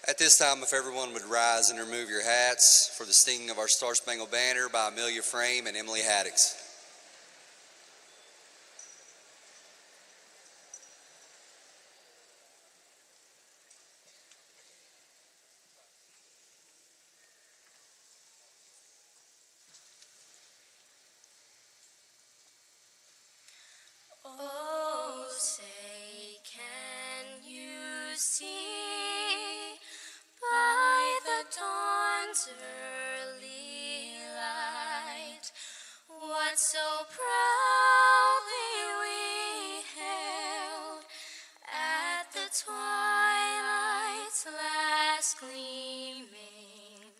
At this time, if everyone would rise and remove your hats for the singing of our Star Spangled Banner by Amelia Frame and Emily Haddix. Oh, say, can you see by the dawn's early light what so proudly we hailed at the twilight's last gleaming,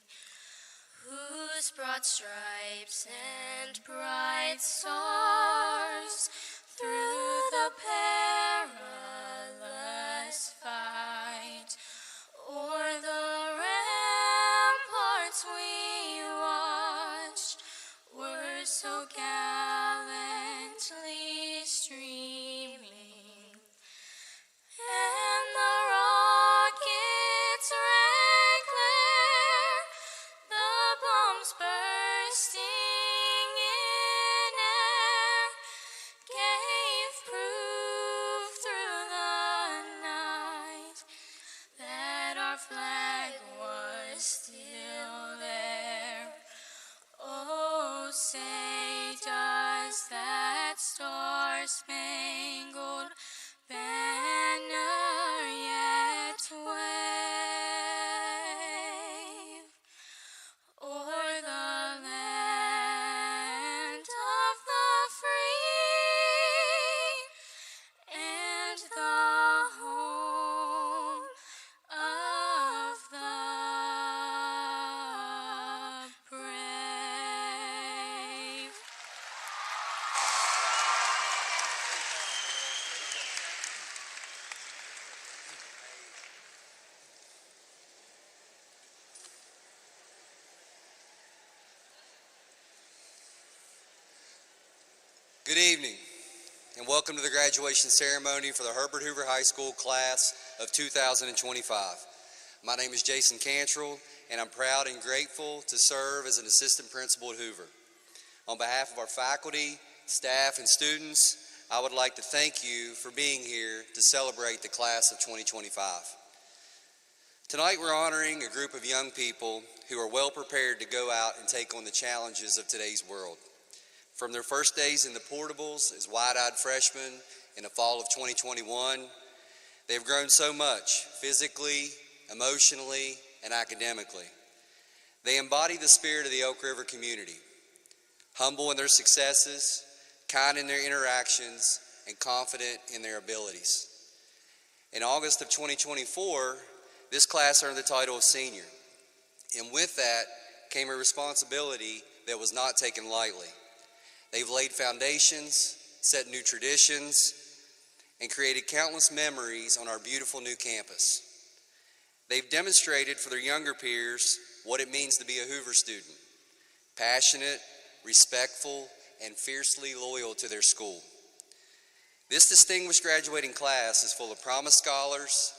whose broad stripes and bright stars through the perilous fight o'er the ramparts we watched were so gallantly streaming, and the rocket's red glare, the bombs bursting in air, gave proof through the night that our flag was still there. Oh, say, does that star-spangled banner yet wave o'er the land of the free and the home of the brave? Good evening, and welcome to the graduation ceremony for the Herbert Hoover High School class of 2025. My name is Jason Cantrell, and I'm proud and grateful to serve as an assistant principal at Hoover. On behalf of our faculty, staff, and students, I would like to thank you for being here to celebrate the class of 2025. Tonight we're honoring a group of young people who are well prepared to go out and take on the challenges of today's world. From their first days in the portables as wide-eyed freshmen in the fall of 2021, they've grown so much physically, emotionally, and academically. They embody the spirit of the Elk River community, humble in their successes, kind in their interactions, and confident in their abilities. In August of 2024, this class earned the title of senior, and with that came a responsibility that was not taken lightly. They've laid foundations, set new traditions, and created countless memories on our beautiful new campus. They've demonstrated for their younger peers what it means to be a Hoover student, passionate, respectful, and fiercely loyal to their school. This distinguished graduating class is full of Promise Scholars,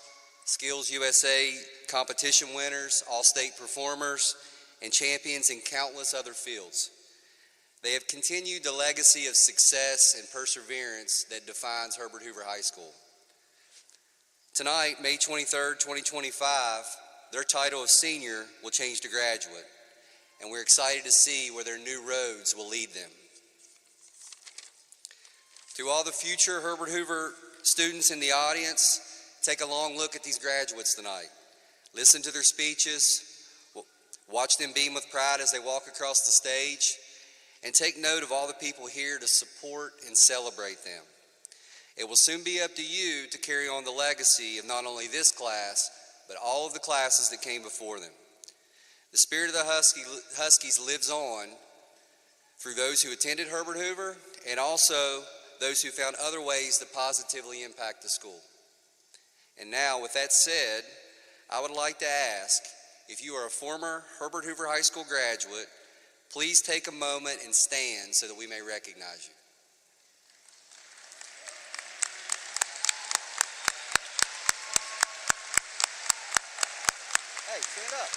Skills USA competition winners, all-state performers, and champions in countless other fields. They have continued the legacy of success and perseverance that defines Herbert Hoover High School. Tonight, May 23rd, 2025, their title of senior will change to graduate, and we're excited to see where their new roads will lead them. To all the future Herbert Hoover students in the audience, take a long look at these graduates tonight. Listen to their speeches, watch them beam with pride as they walk across the stage, and take note of all the people here to support and celebrate them. It will soon be up to you to carry on the legacy of not only this class, but all of the classes that came before them. The spirit of the Huskies lives on through those who attended Herbert Hoover and also those who found other ways to positively impact the school. And now, with that said, I would like to ask if you are a former Herbert Hoover High School graduate, please take a moment and stand so that we may recognize you. Hey, stand up.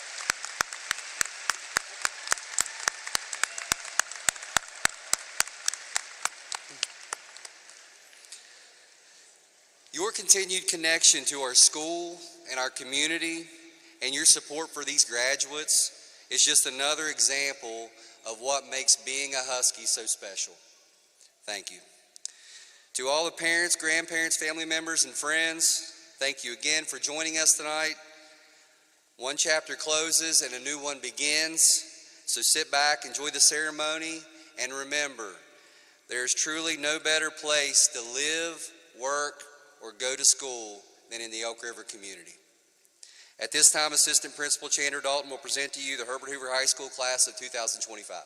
Your continued connection to our school and our community and your support for these graduates is just another example of what makes being a Husky so special. Thank you. To all the parents, grandparents, family members, and friends, thank you again for joining us tonight. One chapter closes and a new one begins, so sit back, enjoy the ceremony, and remember, there's truly no better place to live, work, or go to school than in the Elk River community. At this time, Assistant Principal Chandler Dalton will present to you the Herbert Hoover High School class of 2025.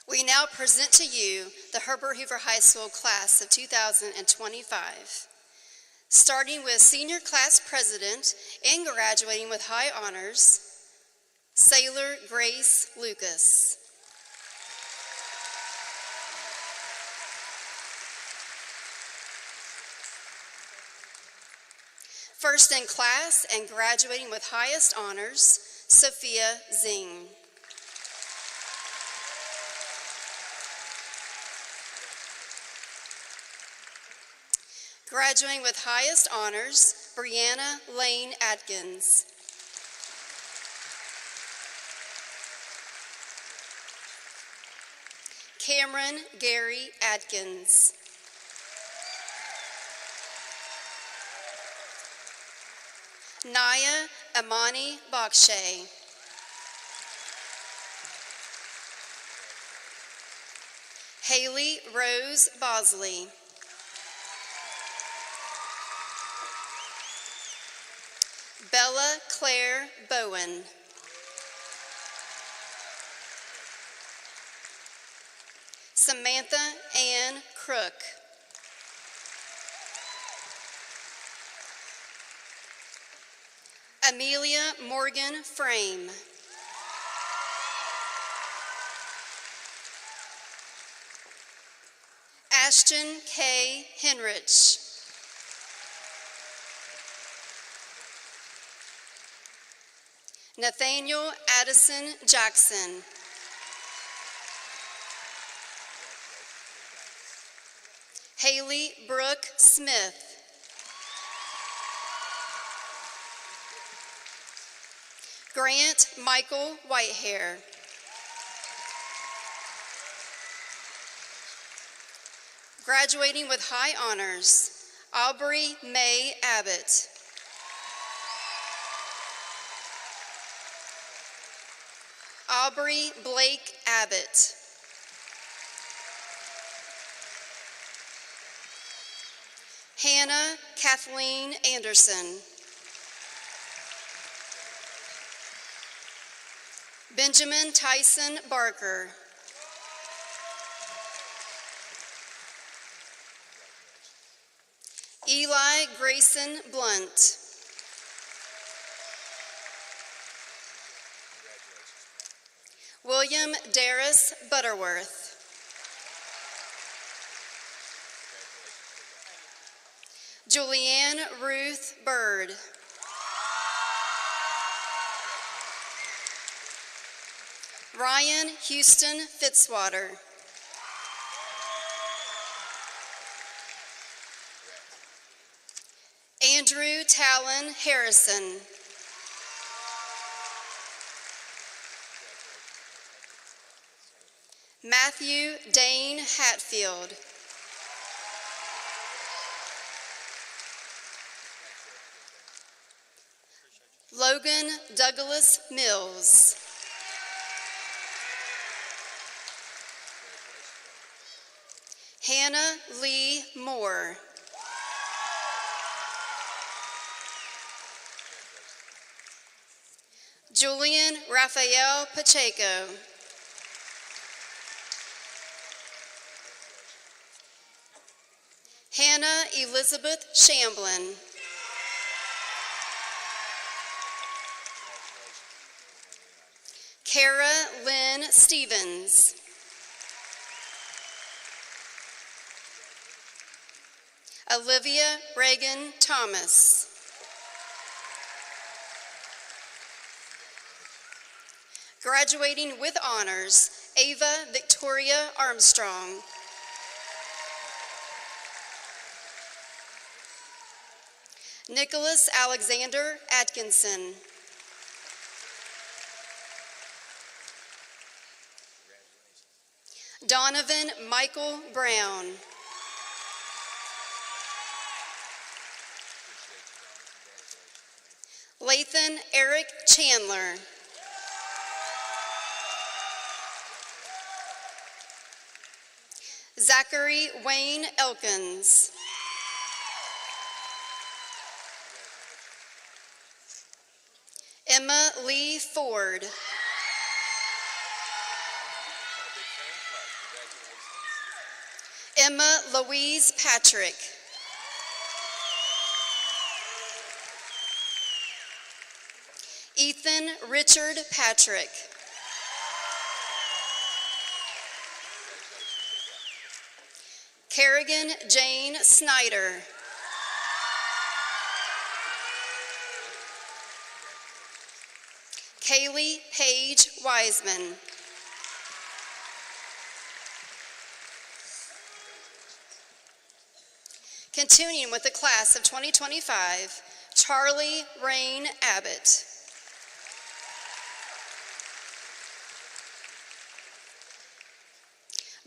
We now present to you the Herbert Hoover High School class of 2025. Starting with Senior Class President and graduating with high honors, Sailor Grace Lucas. First in class and graduating with highest honors, Sophia Zing. Graduating with highest honors, Brianna Lane Atkins. Cameron Gary Atkins. Naya Amani Bakshay. Haley Rose Bosley. Bella Claire Bowen. Samantha Ann Crook. Amelia Morgan Frame. Ashton K. Henrich. Nathaniel Addison Jackson. Haley Brooke Smith. Grant Michael Whitehair. Graduating with high honors, Aubrey May Abbott. Aubrey Blake Abbott. Hannah Kathleen Anderson. Benjamin Tyson Barker. Eli Grayson Blunt. William Darris Butterworth. Julianne Ruth Bird. Ryan Houston Fitzwater. Andrew Talon Harrison. Matthew Dane Hatfield. Logan Douglas Mills. Hannah Lee Moore. Julian Rafael Pacheco. Hannah Elizabeth Shamblin. Kara Lynn Stevens. Olivia Reagan Thomas. Graduating with honors, Ava Victoria Armstrong. Nicholas Alexander Atkinson. Donovan Michael Brown. Lathan Eric Chandler. Zachary Wayne Elkins. Emma Lee Ford. Emma Louise Patrick. Ethan Richard Patrick. Kerrigan Jane Snyder. Kaylee Paige Wiseman. Continuing with the class of 2025, Charlie Rain Abbott.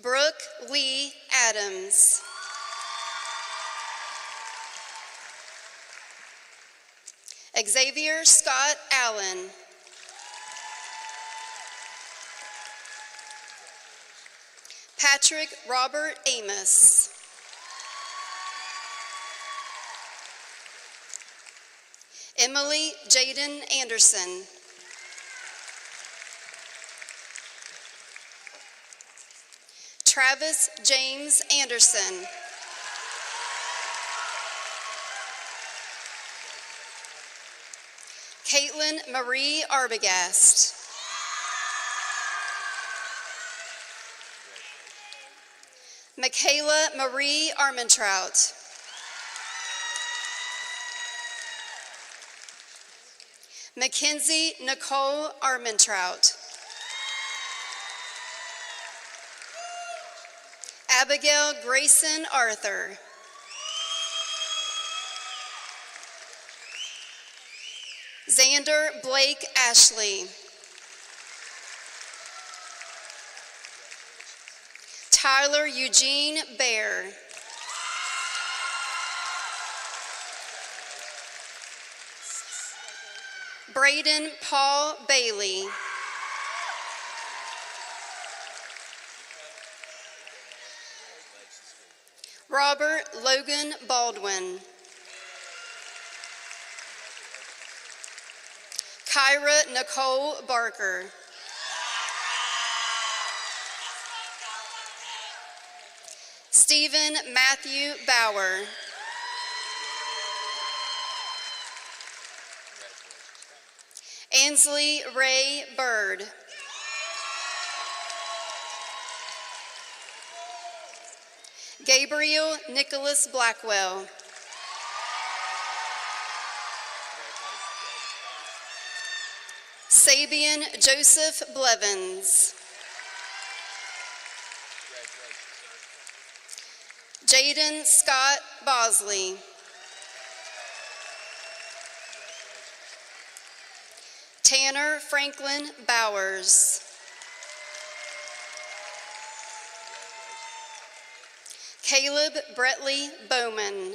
Brooke Lee Adams. Xavier Scott Allen. Patrick Robert Amos. Emily Jaden Anderson. Travis James Anderson. Caitlin Marie Arbogast. Michaela Marie Armentrout. Mackenzie Nicole Armentrout. Abigail Grayson Arthur. Xander Blake Ashley. Tyler Eugene Bear. Braden Paul Bailey. Robert Logan Baldwin. Kyra Nicole Barker. Stephen Matthew Bauer. Ansley Ray Bird. Gabriel Nicholas Blackwell. Sabian Joseph Blevins. Jaden Scott Bosley. Tanner Franklin Bowers. Caleb Bretley Bowman.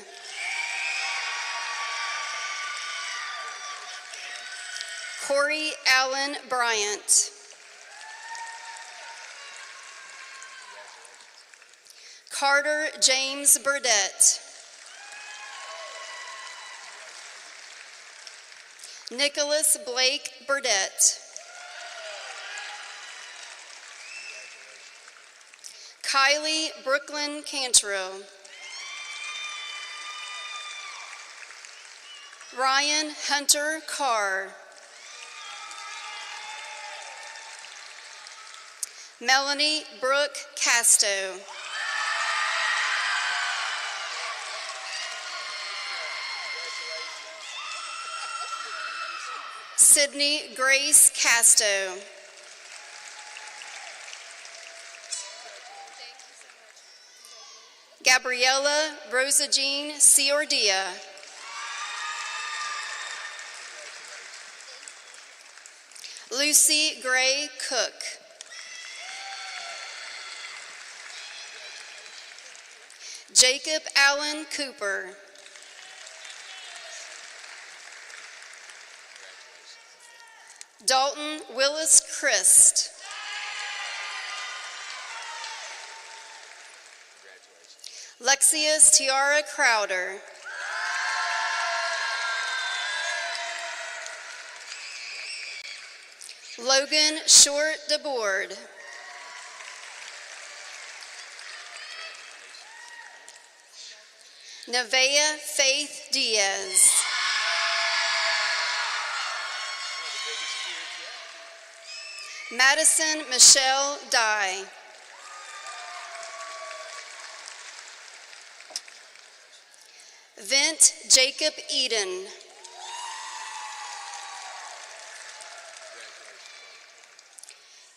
Corey Allen Bryant. Carter James Burdett. Nicholas Blake Burdett. Kylie Brooklyn Cantrell. Ryan Hunter Carr. Melanie Brooke Casto. Sydney Grace Casto. Gabriella Rosa Jean Ciordia. Lucy Gray Cook. Jacob Allen Cooper. Dalton Willis Christ. Lexius Tiara Crowder. Logan Short DeBoard. Nevaeh Faith Diaz. Madison Michelle Dye. Vint Jacob Eden.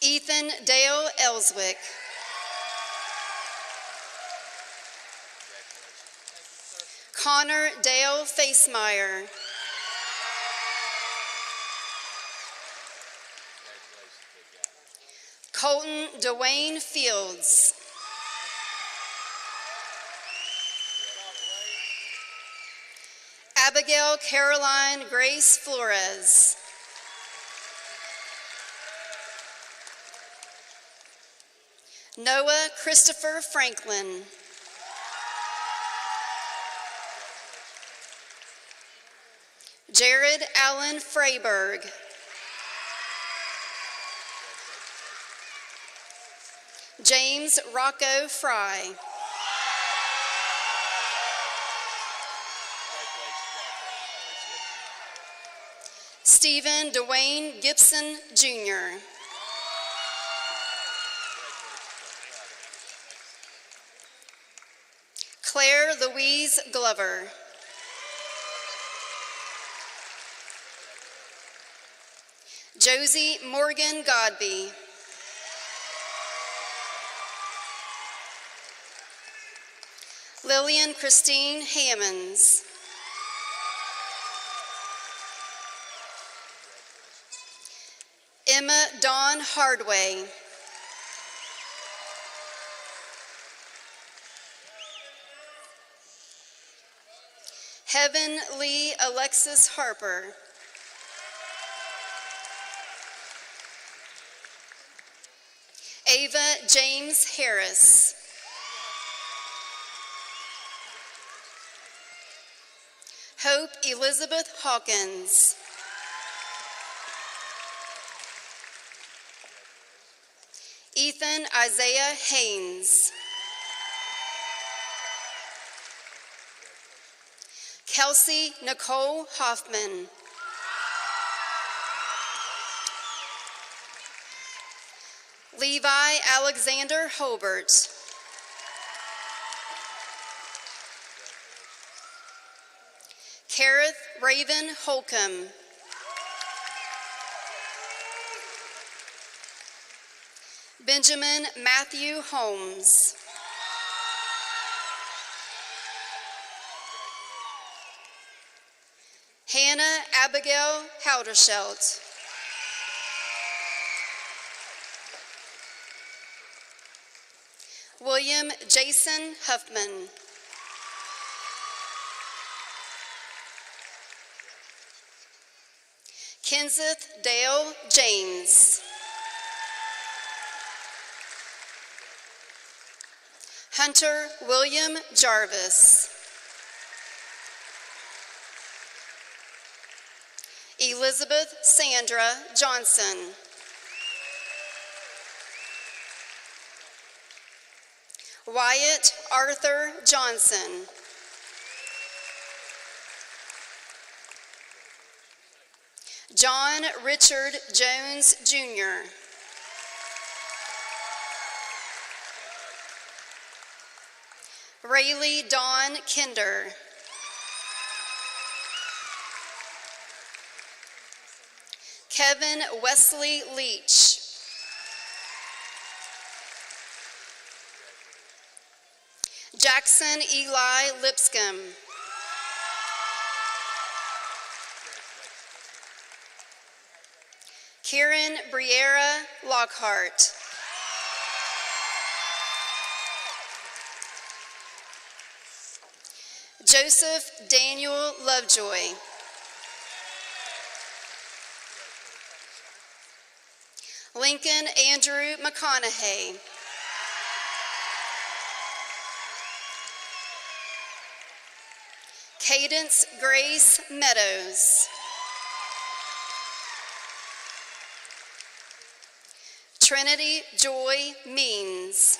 Ethan Dale Ellswick. Connor Dale Facemeyer. Colton Dwayne Fields. Abigail Caroline Grace Flores. Noah Christopher Franklin. Jared Allen Freyberg. James Rocco Fry. Stephen Dwayne Gibson, Jr. Claire Louise Glover. Josie Morgan Godby. Lillian Christine Hammonds. Emma Dawn Hardway. Heaven Lee Alexis Harper. Ava James Harris. Hope Elizabeth Hawkins. Ethan Isaiah Haynes. Kelsey Nicole Hoffman. Levi Alexander Hobart. Kareth Raven Holcomb. Benjamin Matthew Holmes. Hannah Abigail Hauderschelt. William Jason Huffman. Kenseth Dale James. Hunter William Jarvis. Elizabeth Sandra Johnson. Wyatt Arthur Johnson. John Richard Jones, Jr. Rayleigh Dawn Kinder. Kevin Wesley Leach. Jackson Eli Lipscomb. Kieran Briera Lockhart. Joseph Daniel Lovejoy. Lincoln Andrew McConaughey. Cadence Grace Meadows. Trinity Joy Means.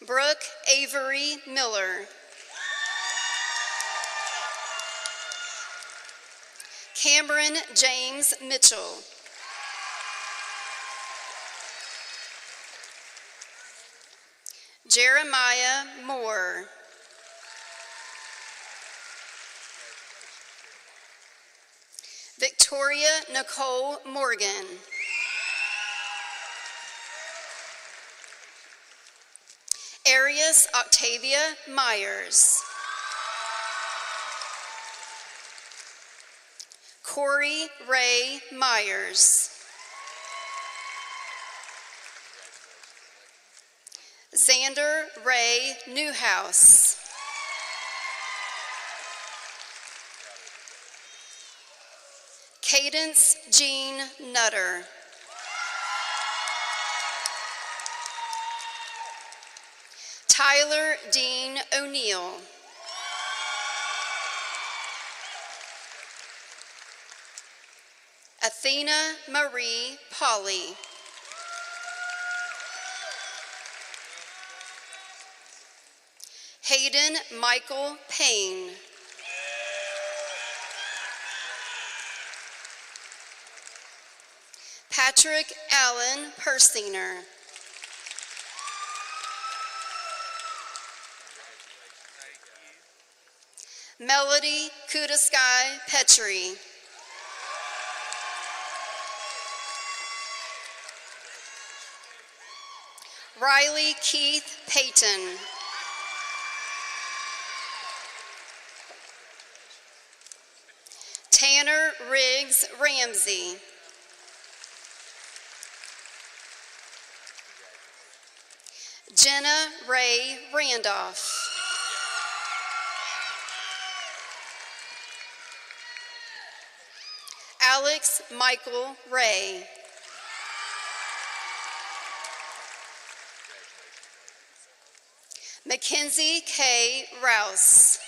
Brooke Avery Miller. Cameron James Mitchell. Jeremiah Moore. Victoria Nicole Morgan. Arius Octavia Myers. Corey Ray Myers. Xander Ray Newhouse. Cadence Jean Nutter. Tyler Dean O'Neill. Athena Marie Polly. Hayden Michael Payne. Patrick Allen Persinger. Melody Kudaskai Petrie. Riley Keith Payton. Tanner Riggs Ramsey. Jenna Ray Randolph. Alex Michael Ray. Mackenzie K. Rouse.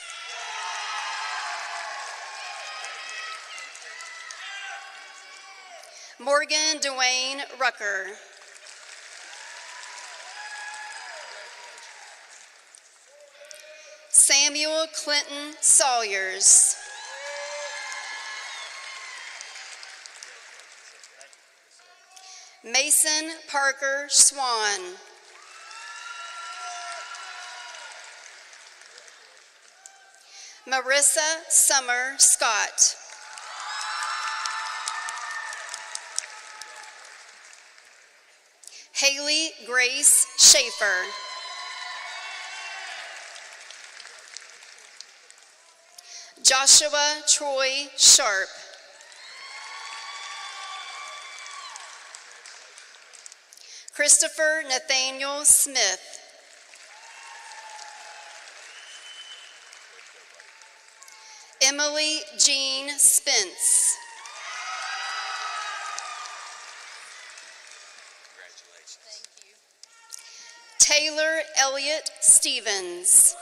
Morgan Dwayne Rucker. Samuel Clinton Sawyers. Mason Parker Swan. Marissa Summer Scott. Haley Grace Schaefer. Joshua Troy Sharp. Christopher Nathaniel Smith. Emily Jean Spence. Taylor Elliott Stevens.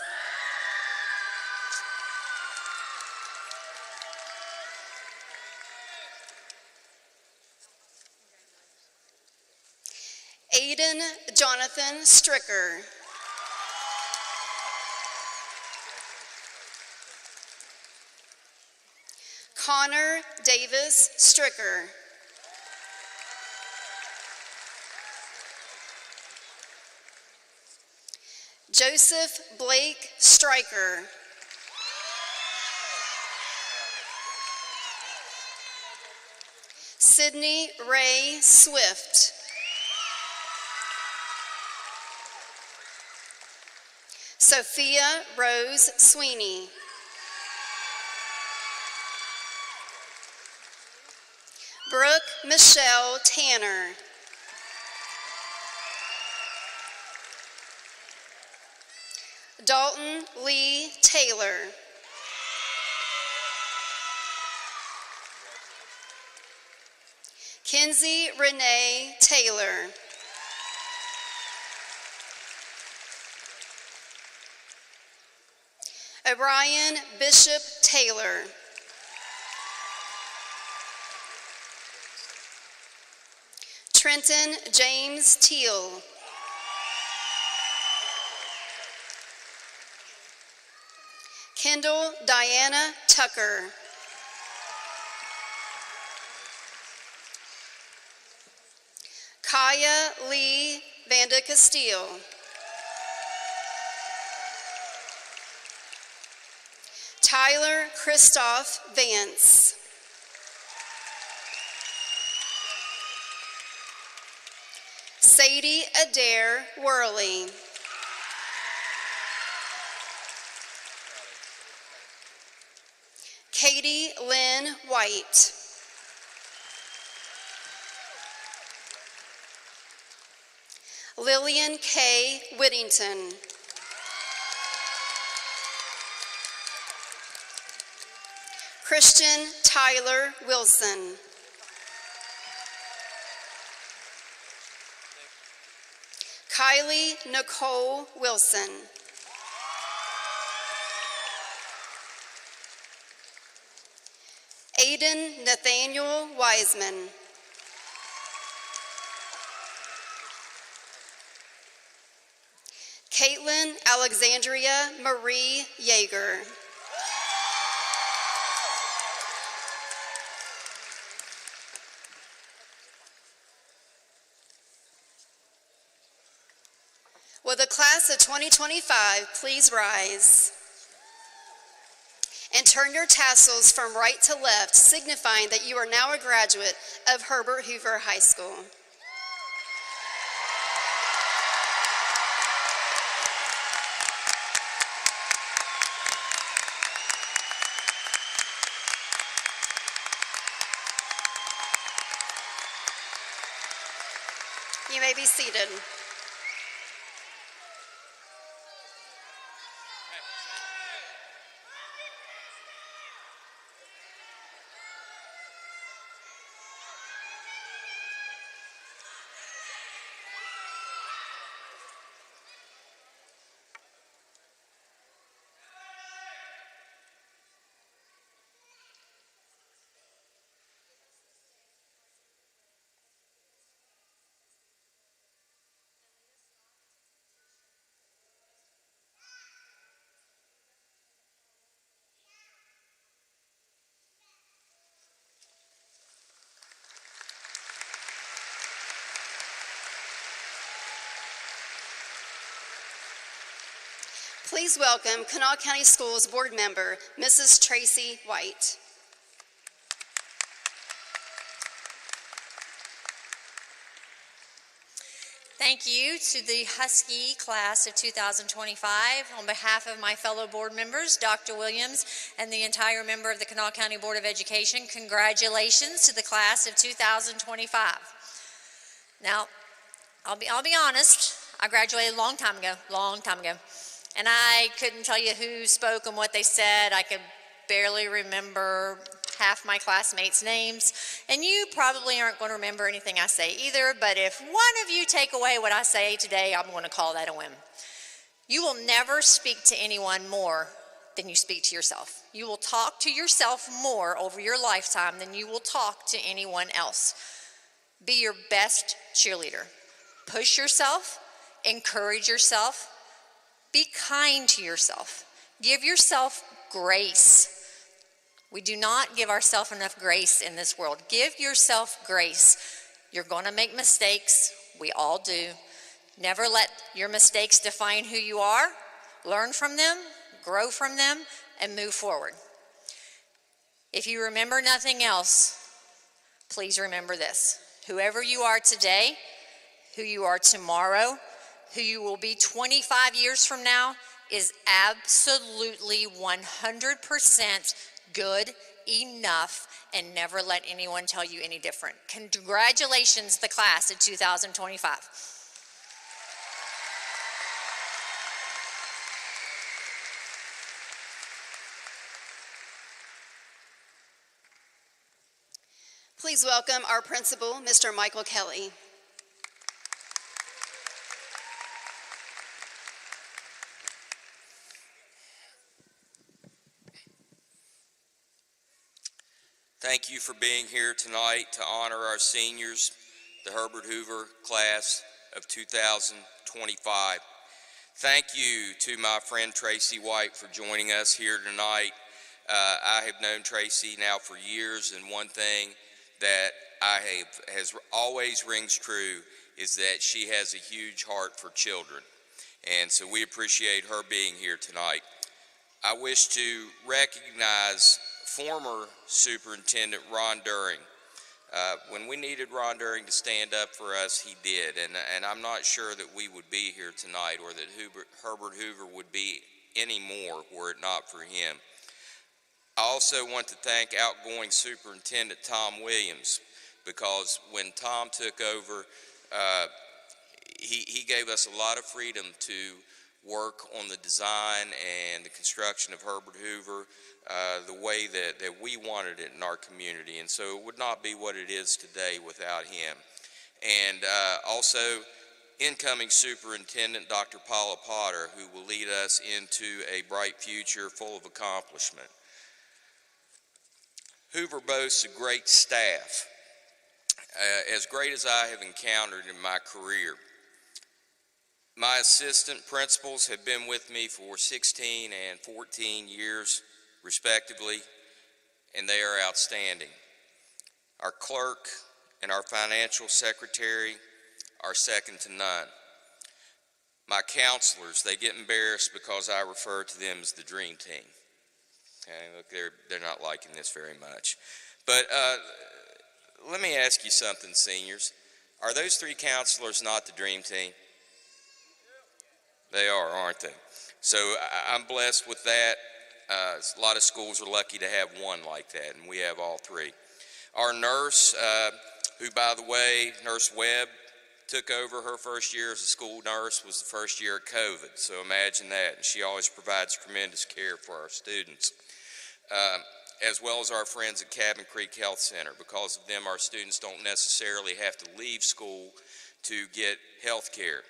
Aiden Jonathan Stricker. Connor Davis Stricker. Joseph Blake Stryker. Sydney Ray Swift. Sophia Rose Sweeney. Brooke Michelle Tanner. Dalton Lee Taylor. Kinsey Renee Taylor. O'Brien Bishop Taylor. Trenton James Teal. Kendall Diana Tucker. Kaya Lee Vanda Castile. Tyler Christoph Vance. Sadie Adair Worley. Katie Lynn White. Lillian K. Whittington. Christian Tyler Wilson. Kylie Nicole Wilson. Aiden Nathaniel Wiseman. Caitlin Alexandria Marie Yeager. Will the class of 2025 please rise and turn your tassels from right to left, signifying that you are now a graduate of Herbert Hoover High School. You may be seated. Please welcome Kanawha County Schools Board Member, Mrs. Tracy White. Thank you to the Husky class of 2025. On behalf of my fellow board members, Dr. Williams, and the entire member of the Kanawha County Board of Education, congratulations to the class of 2025. Now, I'll be honest, I graduated a long time ago. And I couldn't tell you who spoke and what they said. I could barely remember half my classmates' names. And you probably aren't going to remember anything I say either, but if one of you take away what I say today, I'm going to call that a win. You will never speak to anyone more than you speak to yourself. You will talk to yourself more over your lifetime than you will talk to anyone else. Be your best cheerleader. Push yourself, encourage yourself, be kind to yourself. Give yourself grace. We do not give ourselves enough grace in this world. Give yourself grace. You're going to make mistakes. We all do. Never let your mistakes define who you are. Learn from them, grow from them, and move forward. If you remember nothing else, please remember this. Whoever you are today, who you are tomorrow, who you will be 25 years from now, is absolutely 100% good enough, and never let anyone tell you any different. Congratulations, the class of 2025. Please welcome our principal, Mr. Michael Kelly. Thank you for being here tonight to honor our seniors, the Herbert Hoover class of 2025. Thank you to my friend Tracy White for joining us here tonight. I have known Tracy now for years, and one thing that has always rings true is that she has a huge heart for children, and so we appreciate her being here tonight. I wish to recognize former Superintendent Ron During. When we needed Ron During to stand up for us, he did, and I'm not sure that we would be here tonight, or that Herbert Hoover would be anymore were it not for him. I also want to thank outgoing Superintendent Tom Williams, because when Tom took over, he gave us a lot of freedom to work on the design and the construction of Herbert Hoover the way that we wanted it in our community, and so it would not be what it is today without him. And also incoming Superintendent Dr. Paula Potter, who will lead us into a bright future full of accomplishment. Hoover boasts a great staff, as great as I have encountered in my career. My assistant principals have been with me for 16 and 14 years, respectively, and they are outstanding. Our clerk and our financial secretary are second to none. My counselors, they get embarrassed because I refer to them as the dream team. Okay, look, they're not liking this very much. But let me ask you something, seniors. Are those three counselors not the dream team? They are, aren't they? So I'm blessed with that. A lot of schools are lucky to have one like that, and we have all three. Our nurse, who, by the way, Nurse Webb, took over her first year as a school nurse, was the first year of COVID, so imagine that. And she always provides tremendous care for our students, as well as our friends at Cabin Creek Health Center. Because of them, our students don't necessarily have to leave school to get health care.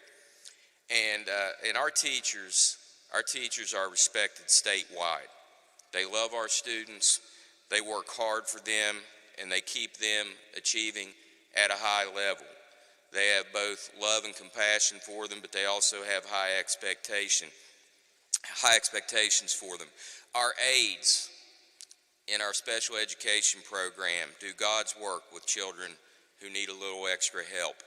And our teachers are respected statewide. They love our students, they work hard for them, and they keep them achieving at a high level. They have both love and compassion for them, but they also have high expectations for them. Our aides in our special education program do God's work with children who need a little extra help.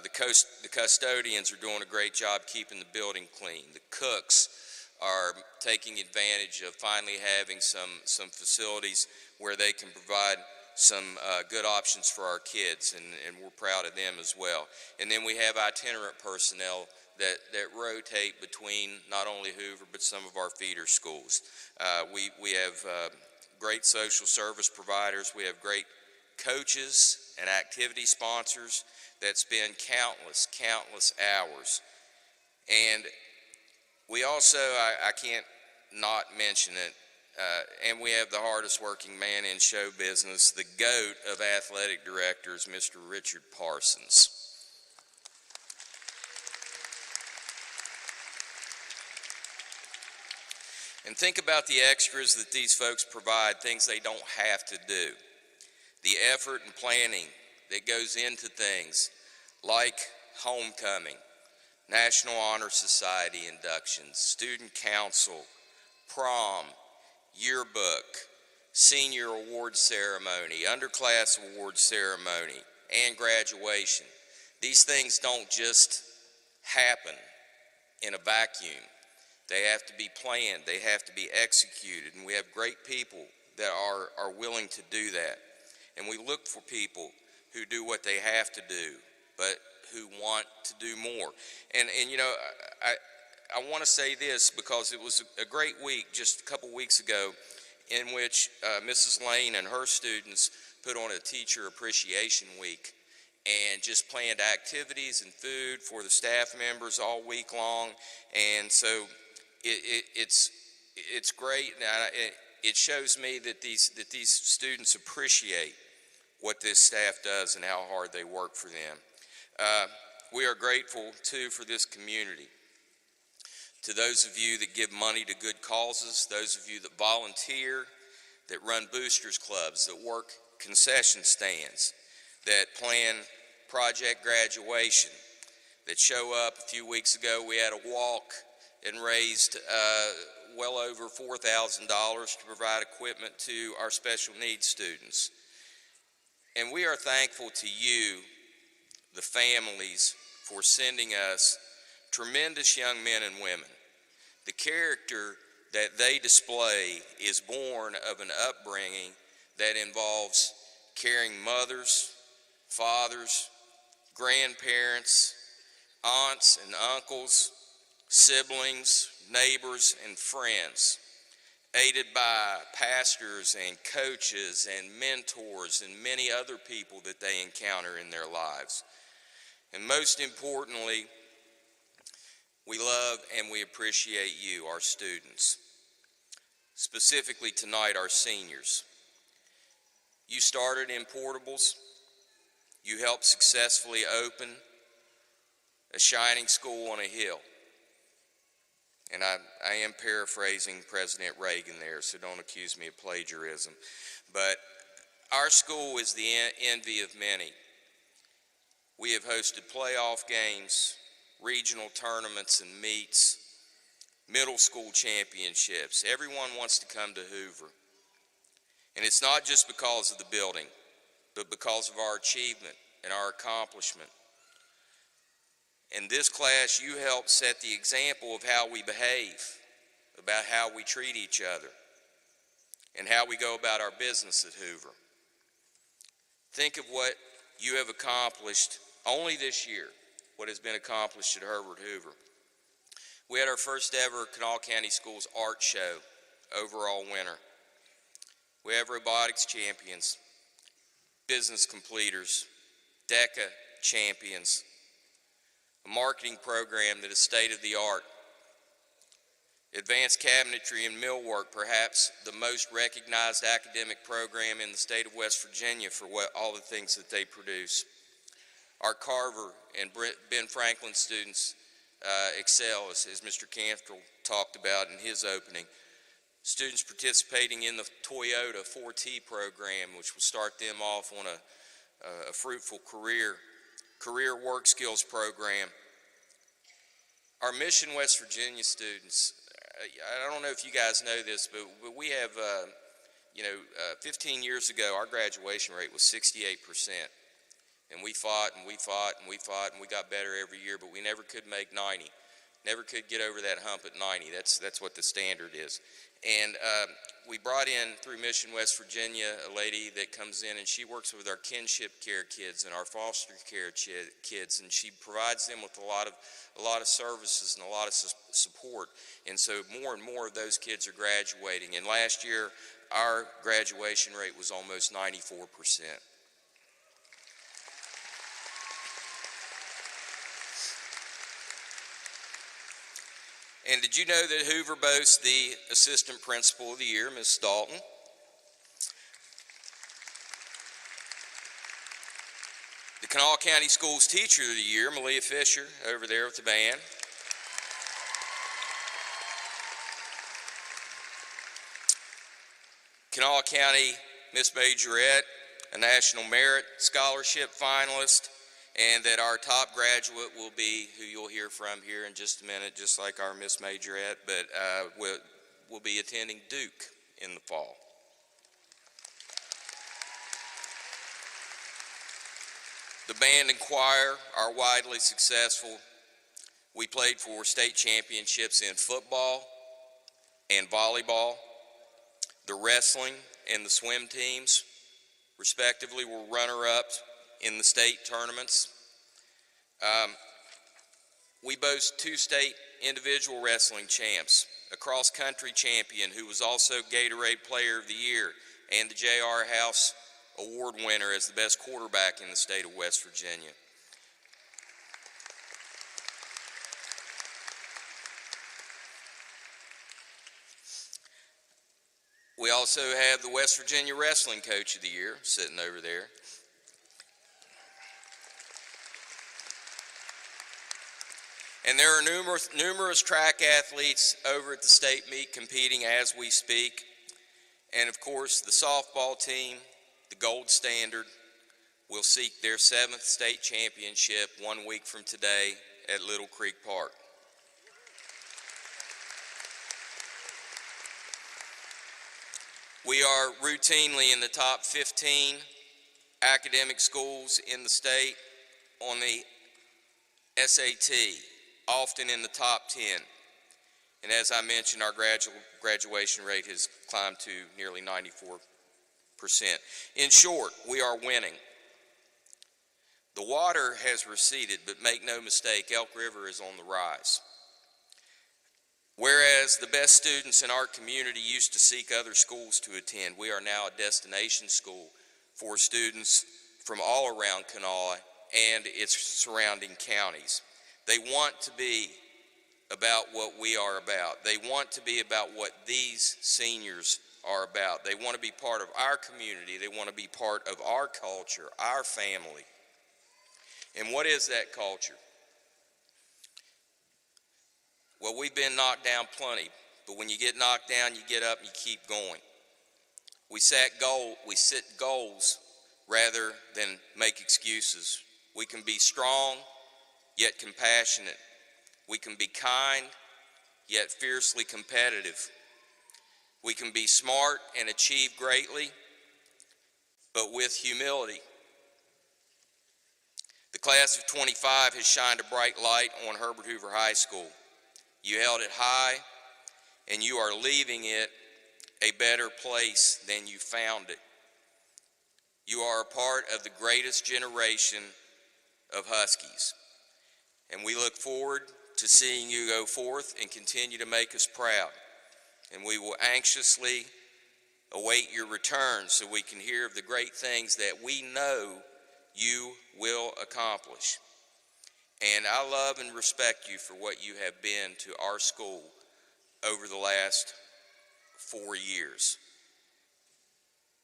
The custodians are doing a great job keeping the building clean. The cooks are taking advantage of finally having some facilities where they can provide some good options for our kids, and we're proud of them as well. And then we have itinerant personnel that rotate between not only Hoover but some of our feeder schools. We have great social service providers. We have great coaches and activity sponsors that spend countless hours. And we also, I can't not mention it, and we have the hardest working man in show business, the GOAT of athletic directors, Mr. Richard Parsons. And think about the extras that these folks provide, things they don't have to do. The effort and planning that goes into things like homecoming, National Honor Society inductions, student council, prom, yearbook, senior award ceremony, underclass award ceremony, and graduation. These things don't just happen in a vacuum. They have to be planned, they have to be executed, and we have great people that are willing to do that. And we look for people who do what they have to do, but who want to do more. And you know, I want to say this because it was a great week just a couple weeks ago in which Mrs. Lane and her students put on a Teacher Appreciation Week and just planned activities and food for the staff members all week long. And so it's great. It shows me that these students appreciate what this staff does and how hard they work for them. We are grateful too for this community. To those of you that give money to good causes, those of you that volunteer, that run boosters clubs, that work concession stands, that plan project graduation, that show up. A few weeks ago we had a walk and raised well over $4,000 to provide equipment to our special needs students. And we are thankful to you, the families, for sending us tremendous young men and women. The character that they display is born of an upbringing that involves caring mothers, fathers, grandparents, aunts and uncles, siblings, neighbors, and friends, aided by pastors and coaches and mentors and many other people that they encounter in their lives. And most importantly, we love and we appreciate you, our students. Specifically tonight, our seniors. You started in portables. You helped successfully open a shining school on a hill. And I am paraphrasing President Reagan there, so don't accuse me of plagiarism. But our school is the envy of many. We have hosted playoff games, regional tournaments and meets, middle school championships. Everyone wants to come to Hoover. And it's not just because of the building, but because of our achievement and our accomplishment. In this class, you help set the example of how we behave, about how we treat each other, and how we go about our business at Hoover. Think of what you have accomplished only this year, what has been accomplished at Herbert Hoover. We had our first ever Kanawha County Schools art show, overall winner. We have robotics champions, business completers, DECA champions, a marketing program that is state of the art, advanced cabinetry and millwork, perhaps the most recognized academic program in the state of West Virginia for all the things that they produce. Our Carver and Ben Franklin students excel, as Mr. Cantrell talked about in his opening. Students participating in the Toyota 4T program, which will start them off on a fruitful career work skills program. Our Mission West Virginia students, I don't know if you guys know this, but we have, 15 years ago, our graduation rate was 68%. And we fought and we fought and we fought and we got better every year, but we never could make 90. Never could get over that hump at 90. That's what the standard is. And we brought in, through Mission West Virginia, a lady that comes in and she works with our kinship care kids and our foster care kids, and she provides them with a lot of services and a lot of support. And so more and more of those kids are graduating. And last year, our graduation rate was almost 94%. And did you know that Hoover boasts the Assistant Principal of the Year, Ms. Dalton? The Kanawha County Schools Teacher of the Year, Malia Fisher, over there with the band. Kanawha County Miss Majorette, a National Merit Scholarship finalist, and that our top graduate will be who you'll hear from here in just a minute, just like our Miss Majorette, but will be attending Duke in the fall. The band and choir are widely successful. We played for state championships in football and volleyball. The wrestling and the swim teams, respectively, were runner-ups in the state tournaments. We boast 2 state individual wrestling champs, a cross-country champion who was also Gatorade Player of the Year, and the J.R. House Award winner as the best quarterback in the state of West Virginia. We also have the West Virginia Wrestling Coach of the Year sitting over there. And there are numerous track athletes over at the state meet competing as we speak. And of course, the softball team, the gold standard, will seek their 7th state championship 1 week from today at Little Creek Park. We are routinely in the top 15 academic schools in the state on the SAT, often in the top 10. And as I mentioned, our graduation rate has climbed to nearly 94%. In short, we are winning. The water has receded, but make no mistake, Elk River is on the rise. Whereas the best students in our community used to seek other schools to attend, we are now a destination school for students from all around Kanawha and its surrounding counties. They want to be about what we are about. They want to be about what these seniors are about. They want to be part of our community. They want to be part of our culture, our family. And what is that culture? Well, we've been knocked down plenty, but when you get knocked down, you get up and you keep going. We set goals rather than make excuses. We can be strong, yet compassionate. We can be kind, yet fiercely competitive. We can be smart and achieve greatly, but with humility. The class of 25 has shined a bright light on Herbert Hoover High School. You held it high, and you are leaving it a better place than you found it. You are a part of the greatest generation of Huskies, and we look forward to seeing you go forth and continue to make us proud. And we will anxiously await your return so we can hear of the great things that we know you will accomplish. And I love and respect you for what you have been to our school over the last 4 years.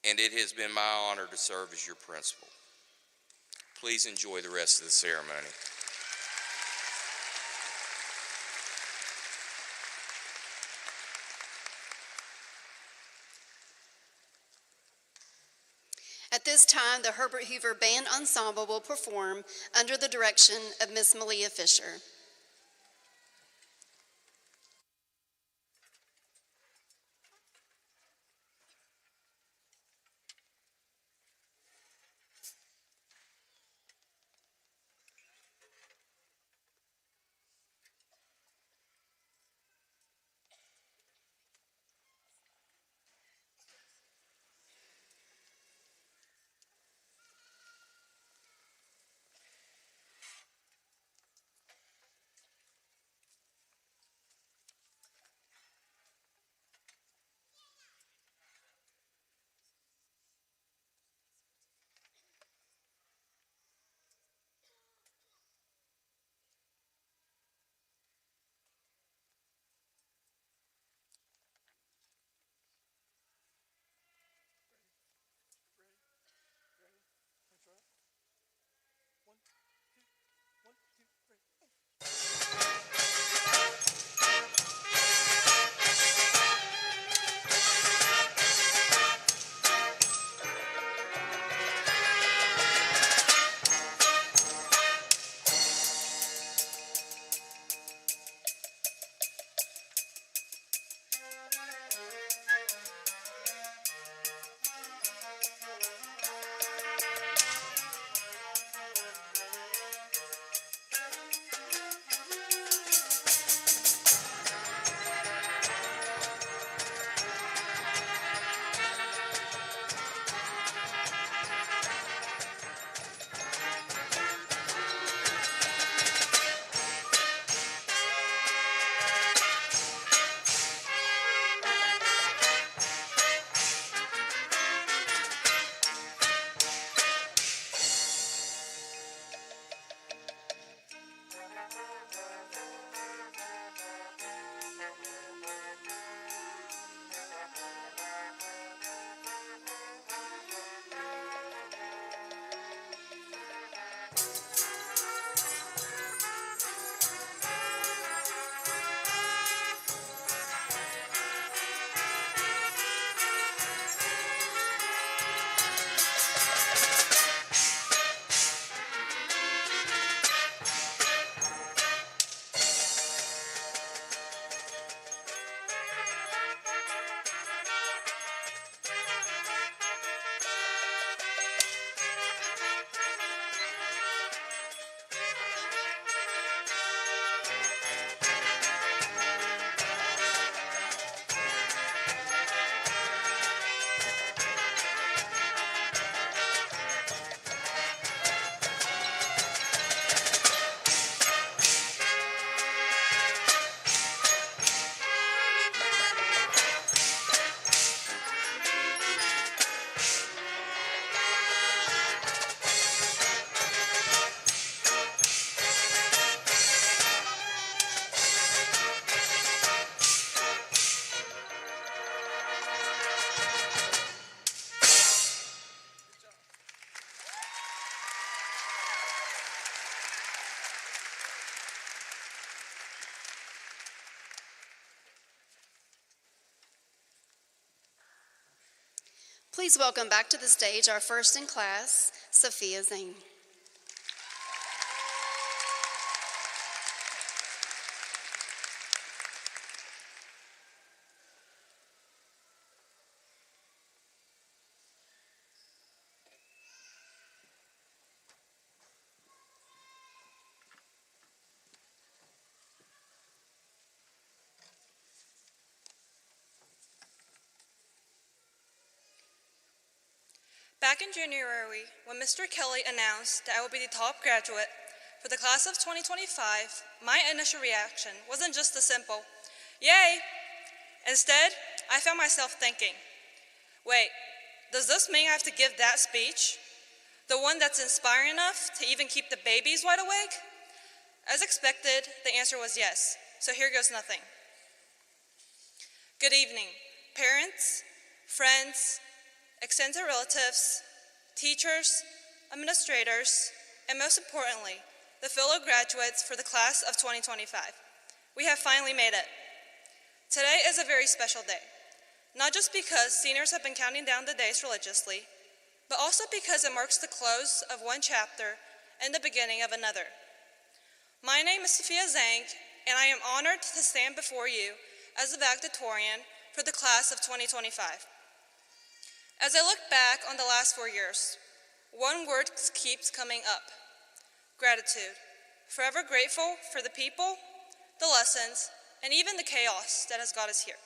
And it has been my honor to serve as your principal. Please enjoy the rest of the ceremony. At this time, the Herbert Hoover Band Ensemble will perform under the direction of Miss Malia Fisher. Please welcome back to the stage our first in class, Sophia Zane. Back in January, when Mr. Kelly announced that I would be the top graduate for the class of 2025, my initial reaction wasn't just a simple, yay! Instead, I found myself thinking, wait, does this mean I have to give that speech? The one that's inspiring enough to even keep the babies wide awake? As expected, the answer was yes, so here goes nothing. Good evening, parents, friends, extended relatives, teachers, administrators, and most importantly, the fellow graduates for the class of 2025. We have finally made it. Today is a very special day, not just because seniors have been counting down the days religiously, but also because it marks the close of one chapter and the beginning of another. My name is Sophia Zhang, and I am honored to stand before you as the valedictorian for the class of 2025. As I look back on the last 4 years, one word keeps coming up: gratitude. Forever grateful for the people, the lessons, and even the chaos that has got us here.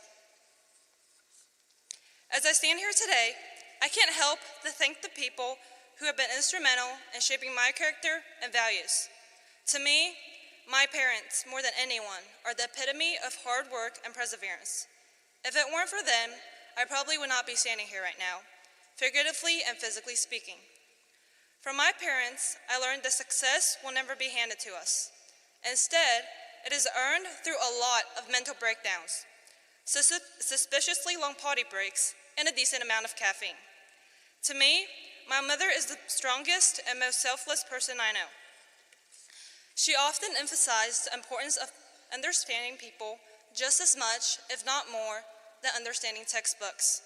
As I stand here today, I can't help but thank the people who have been instrumental in shaping my character and values. To me, my parents, more than anyone, are the epitome of hard work and perseverance. If it weren't for them, I probably would not be standing here right now, figuratively and physically speaking. From my parents, I learned that success will never be handed to us. Instead, it is earned through a lot of mental breakdowns, suspiciously long potty breaks, and a decent amount of caffeine. To me, my mother is the strongest and most selfless person I know. She often emphasized the importance of understanding people just as much, if not more, than understanding textbooks.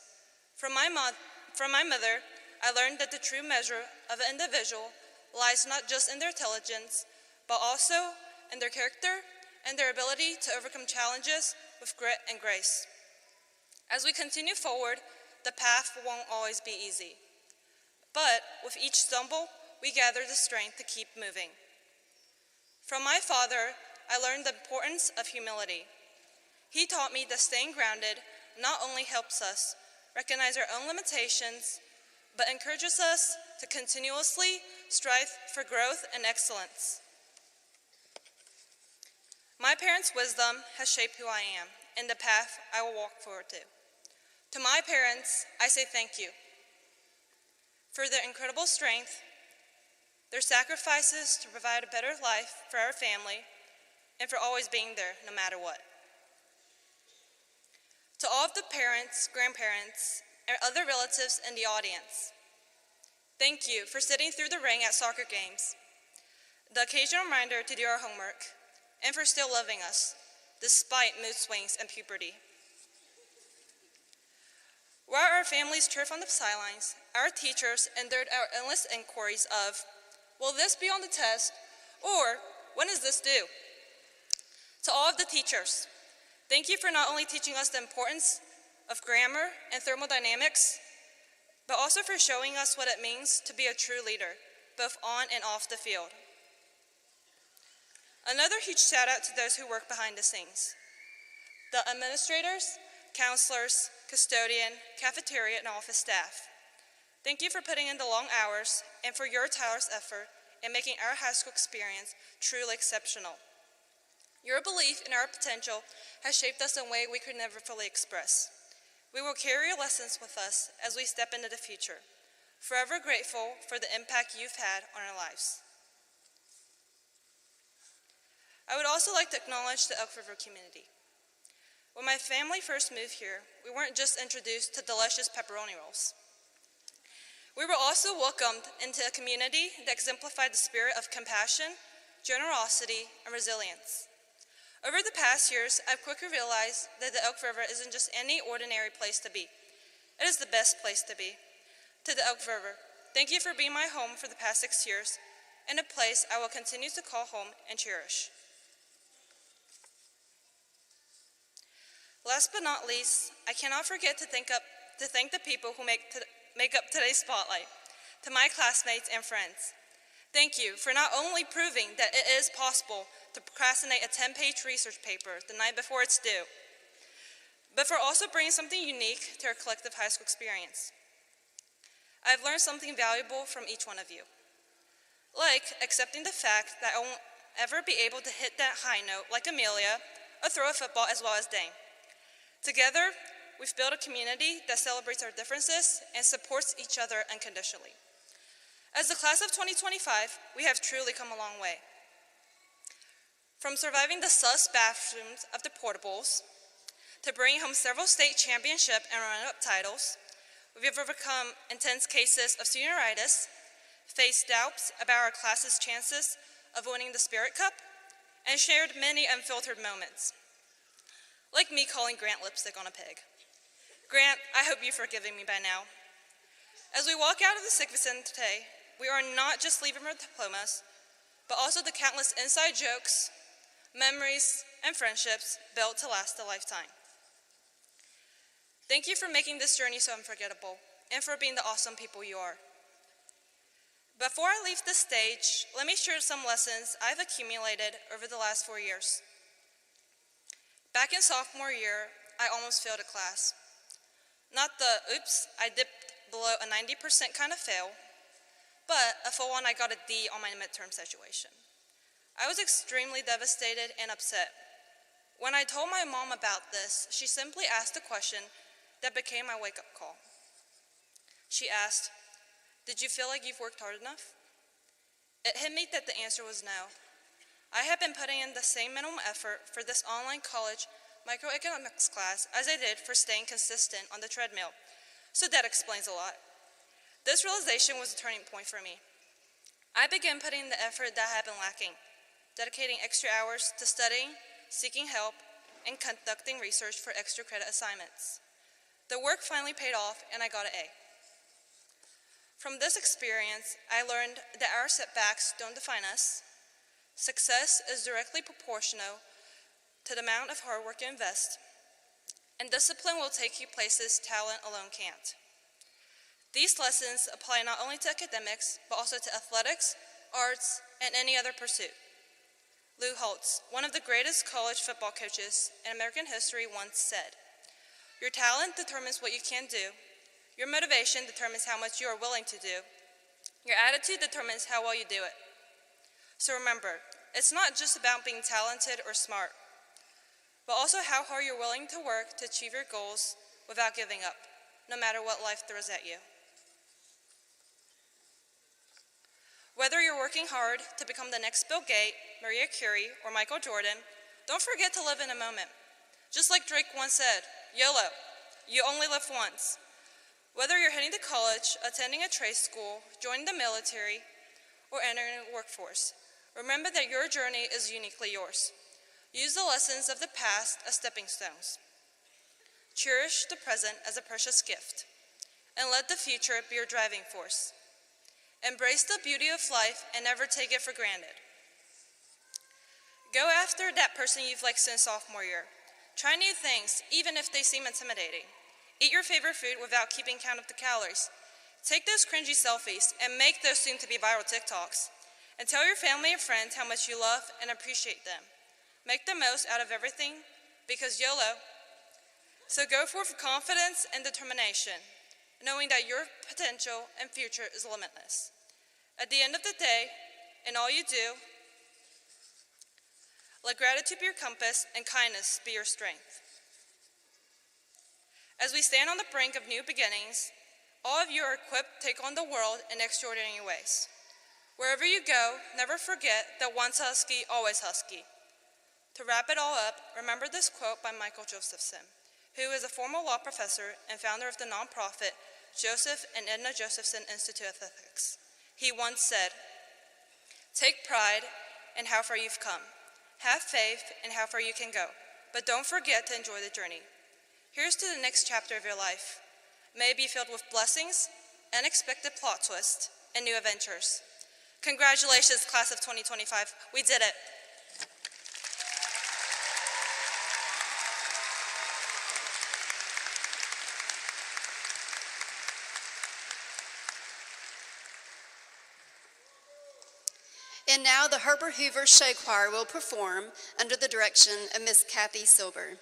From my mother, I learned that the true measure of an individual lies not just in their intelligence, but also in their character and their ability to overcome challenges with grit and grace. As we continue forward, the path won't always be easy. But with each stumble, we gather the strength to keep moving. From my father, I learned the importance of humility. He taught me that staying grounded not only helps us recognize our own limitations, but encourages us to continuously strive for growth and excellence. My parents' wisdom has shaped who I am and the path I will walk forward to. To my parents, I say thank you for their incredible strength, their sacrifices to provide a better life for our family, and for always being there no matter what. To all of the parents, grandparents, and other relatives in the audience, thank you for sitting through the ring at soccer games, the occasional reminder to do our homework, and for still loving us, despite mood swings and puberty. While our families cheered on the sidelines, our teachers endured our endless inquiries of, will this be on the test? Or, when is this due? To all of the teachers, thank you for not only teaching us the importance of grammar and thermodynamics, but also for showing us what it means to be a true leader, both on and off the field. Another huge shout out to those who work behind the scenes: the administrators, counselors, custodian, cafeteria, and office staff. Thank you for putting in the long hours and for your tireless effort in making our high school experience truly exceptional. Your belief in our potential has shaped us in a way we could never fully express. We will carry your lessons with us as we step into the future, forever grateful for the impact you've had on our lives. I would also like to acknowledge the Elk River community. When my family first moved here, we weren't just introduced to delicious pepperoni rolls. We were also welcomed into a community that exemplified the spirit of compassion, generosity, and resilience. Over the past years, I've quickly realized that the Elk River isn't just any ordinary place to be. It is the best place to be. To the Elk River, thank you for being my home for the past 6 years and a place I will continue to call home and cherish. Last but not least, I cannot forget to thank the people who make up today's spotlight. To my classmates and friends, thank you for not only proving that it is possible to procrastinate a 10-page research paper the night before it's due, but for also bringing something unique to our collective high school experience. I've learned something valuable from each one of you, like accepting the fact that I won't ever be able to hit that high note like Amelia or throw a football as well as Dane. Together, we've built a community that celebrates our differences and supports each other unconditionally. As the class of 2025, we have truly come a long way. From surviving the sus bathrooms of the portables, to bringing home several state championship and run-up titles, we have overcome intense cases of senioritis, faced doubts about our class's chances of winning the Spirit Cup, and shared many unfiltered moments. Like me calling Grant lipstick on a pig. Grant, I hope you've forgiven me by now. As we walk out of the Civic Center today, we are not just leaving our diplomas, but also the countless inside jokes, memories, and friendships built to last a lifetime. Thank you for making this journey so unforgettable, and for being the awesome people you are. Before I leave the stage, let me share some lessons I've accumulated over the last 4 years. Back in sophomore year, I almost failed a class. Not the, oops, I dipped below a 90% kind of fail, but a full on I got a D on my midterm situation. I was extremely devastated and upset. When I told my mom about this, she simply asked a question that became my wake-up call. She asked, "Did you feel like you've worked hard enough?" It hit me that the answer was no. I had been putting in the same minimum effort for this online college microeconomics class as I did for staying consistent on the treadmill, so that explains a lot. This realization was a turning point for me. I began putting in the effort that had been lacking, dedicating extra hours to studying, seeking help, and conducting research for extra credit assignments. The work finally paid off, and I got an A. From this experience, I learned that our setbacks don't define us. Success is directly proportional to the amount of hard work you invest, and discipline will take you places talent alone can't. These lessons apply not only to academics, but also to athletics, arts, and any other pursuit. Lou Holtz, one of the greatest college football coaches in American history, once said, "Your talent determines what you can do. Your motivation determines how much you are willing to do. Your attitude determines how well you do it." So remember, it's not just about being talented or smart, but also how hard you're willing to work to achieve your goals without giving up, no matter what life throws at you. Whether you're working hard to become the next Bill Gates, Maria Curie, or Michael Jordan, don't forget to live in a moment. Just like Drake once said, YOLO, you only live once. Whether you're heading to college, attending a trade school, joining the military, or entering the workforce, remember that your journey is uniquely yours. Use the lessons of the past as stepping stones. Cherish the present as a precious gift, and let the future be your driving force. Embrace the beauty of life and never take it for granted. Go after that person you've liked since sophomore year. Try new things, even if they seem intimidating. Eat your favorite food without keeping count of the calories. Take those cringy selfies and make those soon-to-be viral TikToks. And tell your family and friends how much you love and appreciate them. Make the most out of everything, because YOLO. So go forth with confidence and determination, knowing that your potential and future is limitless. At the end of the day, in all you do, let gratitude be your compass and kindness be your strength. As we stand on the brink of new beginnings, all of you are equipped to take on the world in extraordinary ways. Wherever you go, never forget that once husky, always husky. To wrap it all up, remember this quote by Michael Josephson, who is a former law professor and founder of the nonprofit Joseph and Edna Josephson Institute of Ethics. He once said, "Take pride in how far you've come. Have faith in how far you can go, but don't forget to enjoy the journey. Here's to the next chapter of your life. May it be filled with blessings unexpected plot twists, and new adventures. Congratulations, class of 2025. We did it. And now the Herbert Hoover Show Choir will perform under the direction of Miss Kathy Silber.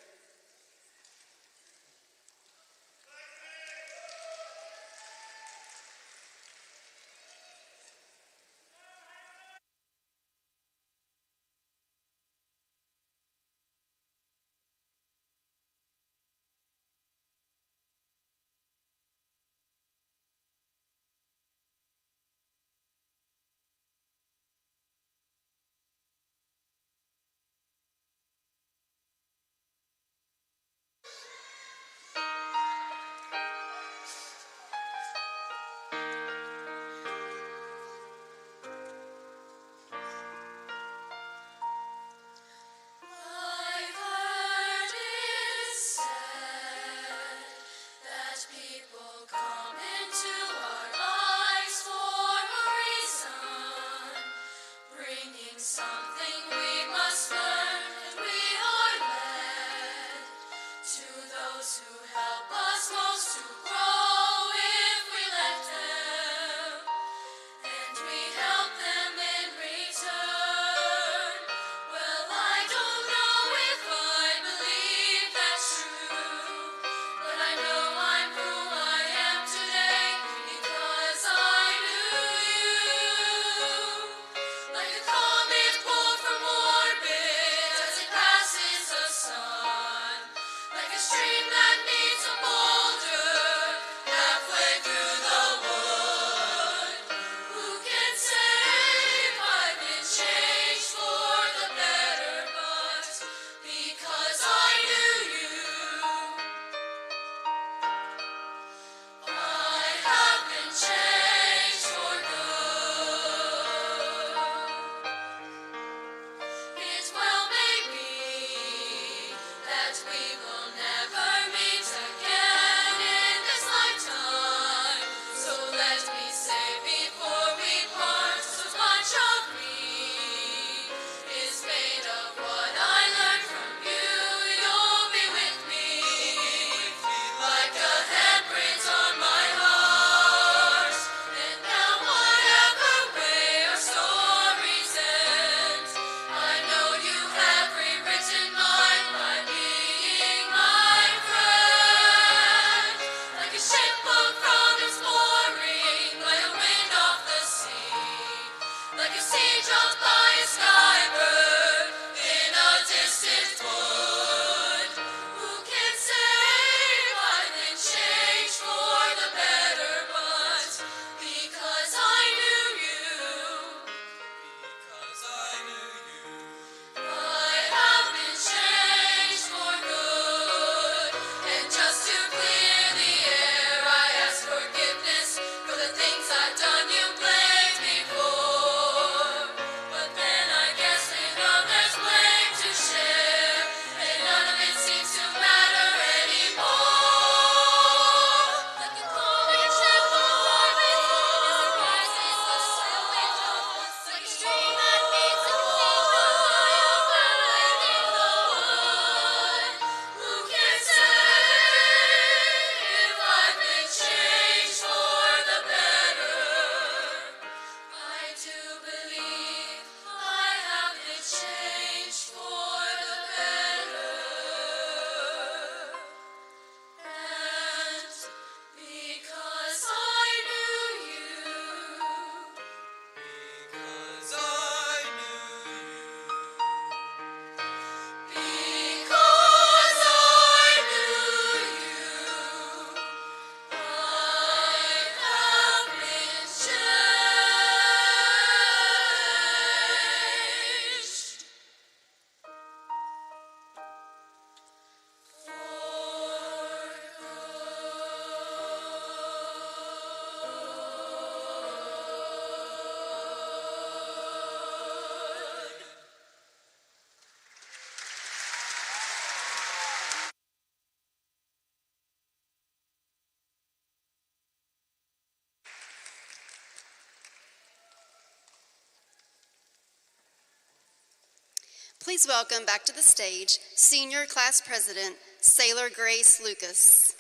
Please welcome back to the stage Senior Class President, Sailor Grace Lucas.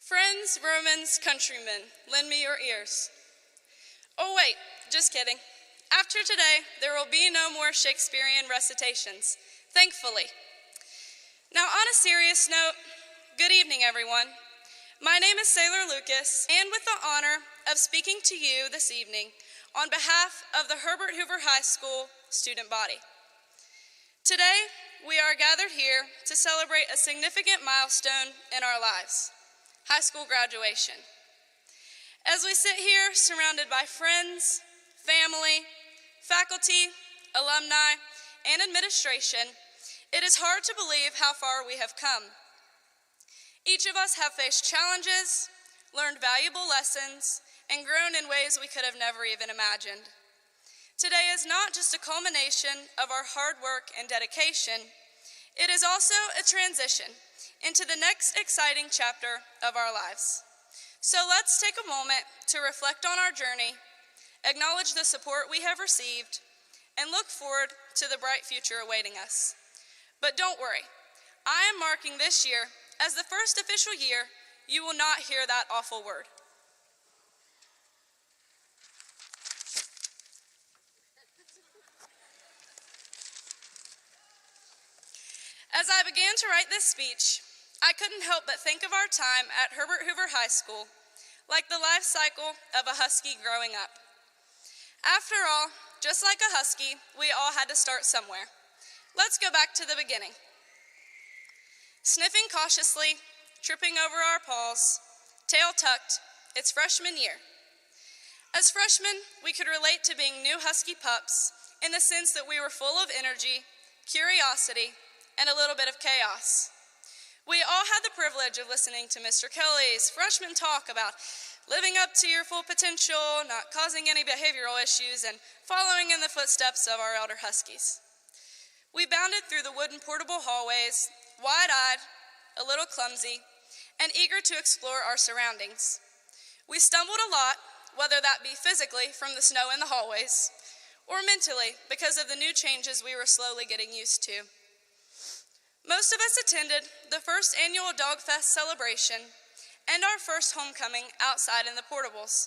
Friends, Romans, countrymen, lend me your ears. Oh wait, just kidding. After today, there will be no more Shakespearean recitations, thankfully. Now on a serious note, good evening everyone. My name is Sailor Lucas, and with the honor of speaking to you this evening on behalf of the Herbert Hoover High School student body. Today, we are gathered here to celebrate a significant milestone in our lives. High school graduation. As we sit here surrounded by friends, family, faculty, alumni, and administration, it is hard to believe how far we have come. Each of us have faced challenges, learned valuable lessons, and grown in ways we could have never even imagined. Today is not just a culmination of our hard work and dedication, it is also a transition into the next exciting chapter of our lives. So let's take a moment to reflect on our journey, acknowledge the support we have received, and look forward to the bright future awaiting us. But don't worry, I am marking this year as the first official year you will not hear that awful word. As I began to write this speech, I couldn't help but think of our time at Herbert Hoover High School, like the life cycle of a husky growing up. After all, just like a husky, we all had to start somewhere. Let's go back to the beginning. Sniffing cautiously, tripping over our paws, tail tucked, it's freshman year. As freshmen, we could relate to being new husky pups in the sense that we were full of energy, curiosity, and a little bit of chaos. We all had the privilege of listening to Mr. Kelly's freshman talk about living up to your full potential, not causing any behavioral issues, and following in the footsteps of our elder huskies. We bounded through the wooden portable hallways, wide-eyed, a little clumsy, and eager to explore our surroundings. We stumbled a lot, whether that be physically from the snow in the hallways, or mentally because of the new changes we were slowly getting used to. Most of us attended the first annual Dog Fest celebration and our first homecoming outside in the portables.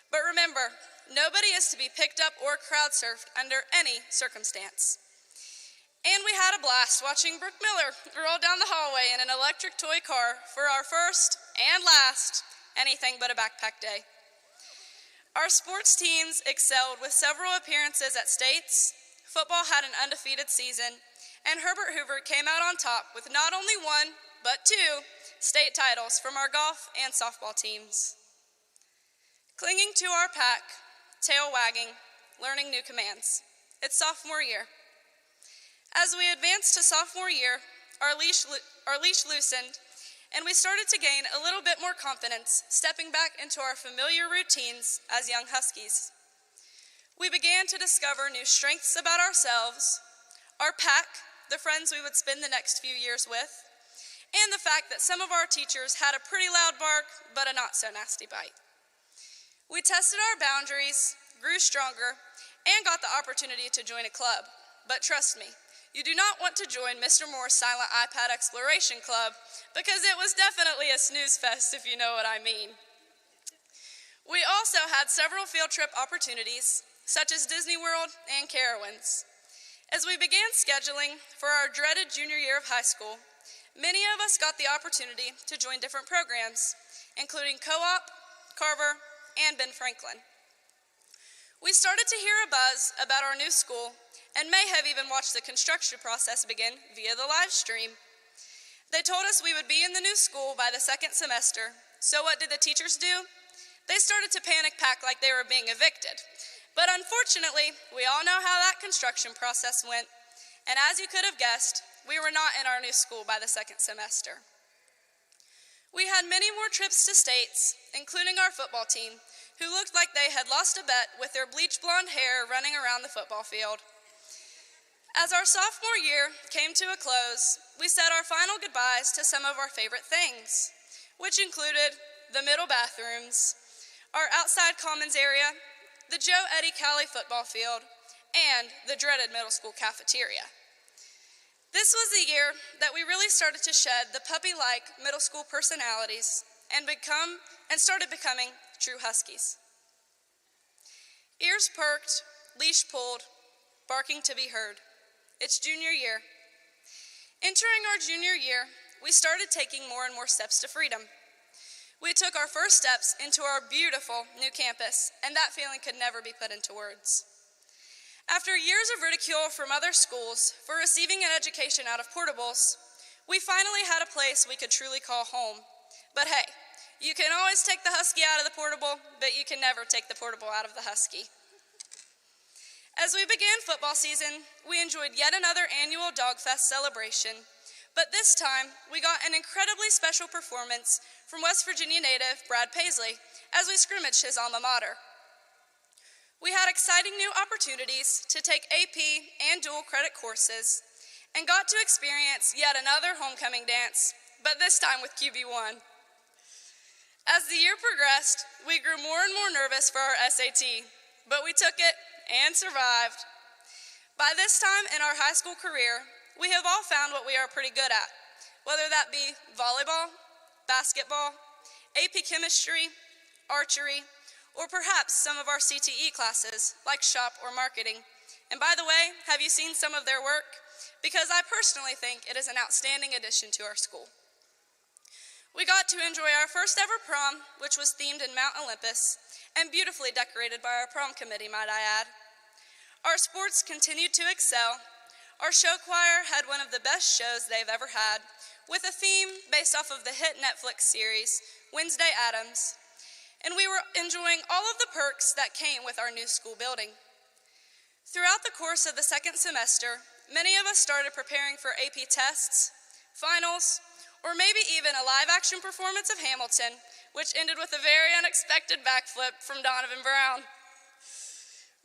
But remember, nobody is to be picked up or crowd surfed under any circumstance. And we had a blast watching Brooke Miller roll down the hallway in an electric toy car for our first and last anything but a backpack day. Our sports teams excelled with several appearances at states, football had an undefeated season, and Herbert Hoover came out on top with not only one, but 2 state titles from our golf and softball teams. Clinging to our pack, tail wagging, learning new commands. It's sophomore year. As we advanced to sophomore year, our leash loosened, and we started to gain a little bit more confidence, stepping back into our familiar routines as young huskies. We began to discover new strengths about ourselves, our pack, the friends we would spend the next few years with, and the fact that some of our teachers had a pretty loud bark, but a not-so-nasty bite. We tested our boundaries, grew stronger, and got the opportunity to join a club. But trust me, you do not want to join Mr. Moore's Silent iPad Exploration Club, because it was definitely a snooze fest, if you know what I mean. We also had several field trip opportunities, such as Disney World and Carowinds. As we began scheduling for our dreaded junior year of high school, many of us got the opportunity to join different programs, including Co-op, Carver, and Ben Franklin. We started to hear a buzz about our new school and may have even watched the construction process begin via the live stream. They told us we would be in the new school by the second semester, so what did the teachers do? They started to panic pack like they were being evicted. But unfortunately, we all know how that construction process went, and as you could have guessed, we were not in our new school by the second semester. We had many more trips to states, including our football team, who looked like they had lost a bet with their bleach blonde hair running around the football field. As our sophomore year came to a close, we said our final goodbyes to some of our favorite things, which included the middle bathrooms, our outside commons area, the Joe Eddie Cali football field, and the dreaded middle school cafeteria. This was the year that we really started to shed the puppy-like middle school personalities and started becoming true Huskies. Ears perked, leash pulled, barking to be heard. It's junior year. Entering our junior year, we started taking more and more steps to freedom. We took our first steps into our beautiful new campus, and that feeling could never be put into words. After years of ridicule from other schools for receiving an education out of portables, we finally had a place we could truly call home. But hey, you can always take the Husky out of the portable, but you can never take the portable out of the Husky. As we began football season, we enjoyed yet another annual Dog Fest celebration, but this time we got an incredibly special performance from West Virginia native Brad Paisley as we scrimmaged his alma mater. We had exciting new opportunities to take AP and dual credit courses and got to experience yet another homecoming dance, but this time with QB1. As the year progressed, we grew more and more nervous for our SAT, but we took it and survived. By this time in our high school career, we have all found what we are pretty good at, whether that be volleyball, basketball, AP chemistry, archery, or perhaps some of our CTE classes, like shop or marketing. And by the way, have you seen some of their work? Because I personally think it is an outstanding addition to our school. We got to enjoy our first ever prom, which was themed in Mount Olympus, and beautifully decorated by our prom committee, might I add. Our sports continued to excel. Our show choir had one of the best shows they've ever had, with a theme based off of the hit Netflix series, Wednesday Addams. And we were enjoying all of the perks that came with our new school building. Throughout the course of the second semester, many of us started preparing for AP tests, finals, or maybe even a live-action performance of Hamilton, which ended with a very unexpected backflip from Donovan Brown.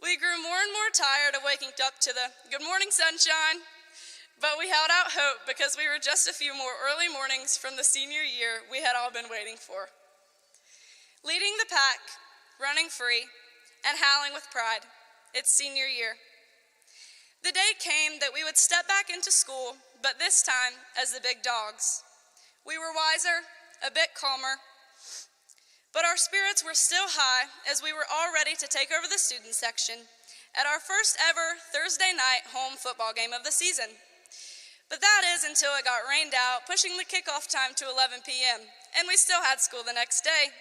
We grew more and more tired of waking up to the "Good morning, sunshine," but we held out hope because we were just a few more early mornings from the senior year we had all been waiting for. Leading the pack, running free, and howling with pride, it's senior year. The day came that we would step back into school, but this time as the big dogs. We were wiser, a bit calmer, but our spirits were still high as we were all ready to take over the student section at our first ever Thursday night home football game of the season. But that is until it got rained out, pushing the kickoff time to 11 p.m., and we still had school the next day.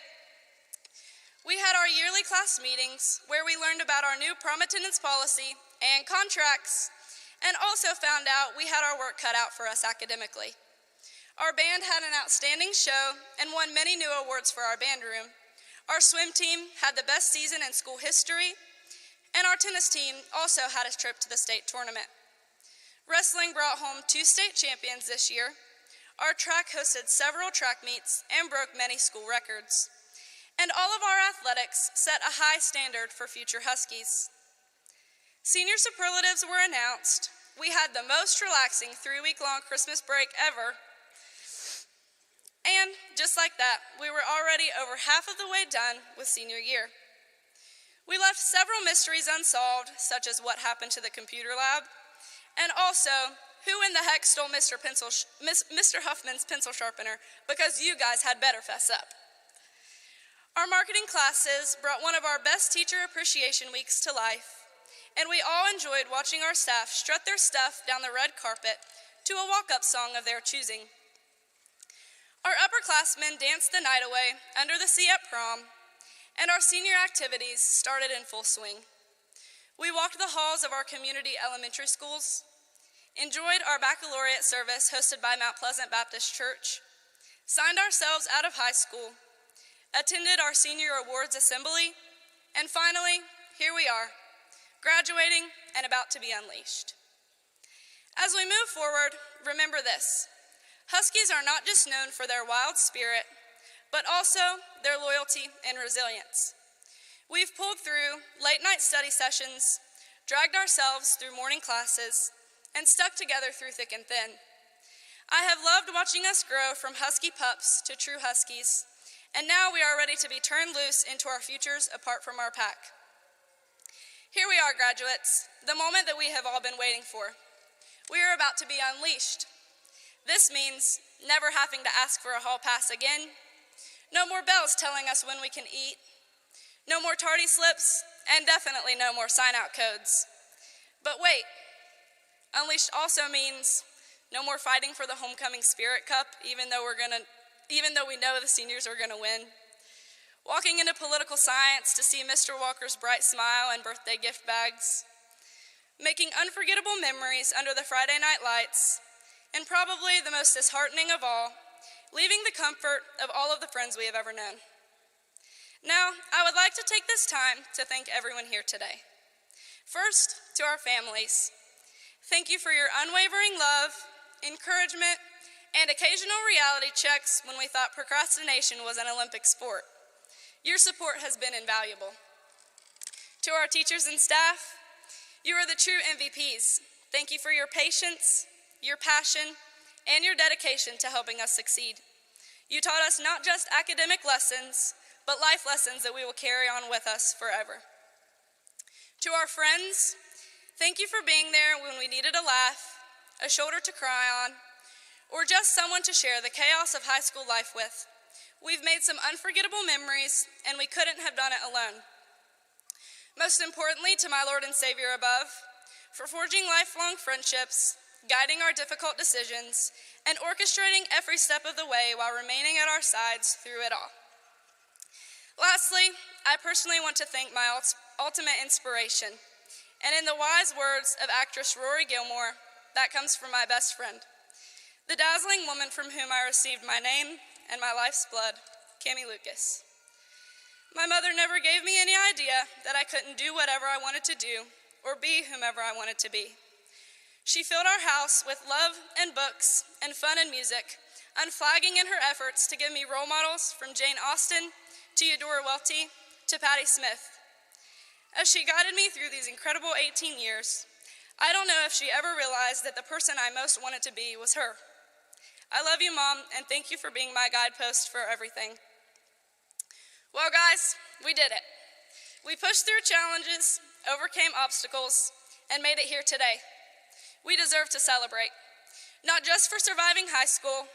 We had our yearly class meetings where we learned about our new prom attendance policy and contracts, and also found out we had our work cut out for us academically. Our band had an outstanding show and won many new awards for our band room. Our swim team had the best season in school history, and our tennis team also had a trip to the state tournament. Wrestling brought home 2 state champions this year. Our track hosted several track meets and broke many school records. And all of our athletics set a high standard for future Huskies. Senior superlatives were announced. We had the most relaxing 3-week-long Christmas break ever. And just like that, we were already over half of the way done with senior year. We left several mysteries unsolved, such as what happened to the computer lab, and also who in the heck stole Mr. Huffman's pencil sharpener, because you guys had better fess up. Our marketing classes brought one of our best teacher appreciation weeks to life, and we all enjoyed watching our staff strut their stuff down the red carpet to a walk-up song of their choosing. Our upperclassmen danced the night away under the sea at prom, and our senior activities started in full swing. We walked the halls of our community elementary schools, enjoyed our baccalaureate service hosted by Mount Pleasant Baptist Church, signed ourselves out of high school, attended our senior awards assembly, and finally, here we are, graduating and about to be unleashed. As we move forward, remember this: Huskies are not just known for their wild spirit, but also their loyalty and resilience. We've pulled through late-night study sessions, dragged ourselves through morning classes, and stuck together through thick and thin. I have loved watching us grow from husky pups to true huskies, and now we are ready to be turned loose into our futures apart from our pack. Here we are, graduates, the moment that we have all been waiting for. We are about to be unleashed. This means never having to ask for a hall pass again, no more bells telling us when we can eat, no more tardy slips, and definitely no more sign-out codes. But wait, unleashed also means no more fighting for the homecoming spirit cup, even though we know the seniors are gonna win. Walking into political science to see Mr. Walker's bright smile and birthday gift bags. Making unforgettable memories under the Friday night lights. And probably the most disheartening of all, leaving the comfort of all of the friends we have ever known. Now, I would like to take this time to thank everyone here today. First, to our families. Thank you for your unwavering love, encouragement, and occasional reality checks when we thought procrastination was an Olympic sport. Your support has been invaluable. To our teachers and staff, you are the true MVPs. Thank you for your patience, your passion, and your dedication to helping us succeed. You taught us not just academic lessons, but life lessons that we will carry on with us forever. To our friends, thank you for being there when we needed a laugh, a shoulder to cry on, or just someone to share the chaos of high school life with. We've made some unforgettable memories, and we couldn't have done it alone. Most importantly, to my Lord and Savior above, for forging lifelong friendships, guiding our difficult decisions, and orchestrating every step of the way while remaining at our sides through it all. Lastly, I personally want to thank my ultimate inspiration, and in the wise words of actress Rory Gilmore, that comes from my best friend, the dazzling woman from whom I received my name and my life's blood, Cammie Lucas. My mother never gave me any idea that I couldn't do whatever I wanted to do or be whomever I wanted to be. She filled our house with love and books and fun and music, unflagging in her efforts to give me role models from Jane Austen to Eudora Welty to Patti Smith. As she guided me through these incredible 18 years, I don't know if she ever realized that the person I most wanted to be was her. I love you, Mom, and thank you for being my guidepost for everything. Well, guys, we did it. We pushed through challenges, overcame obstacles, and made it here today. We deserve to celebrate, not just for surviving high school,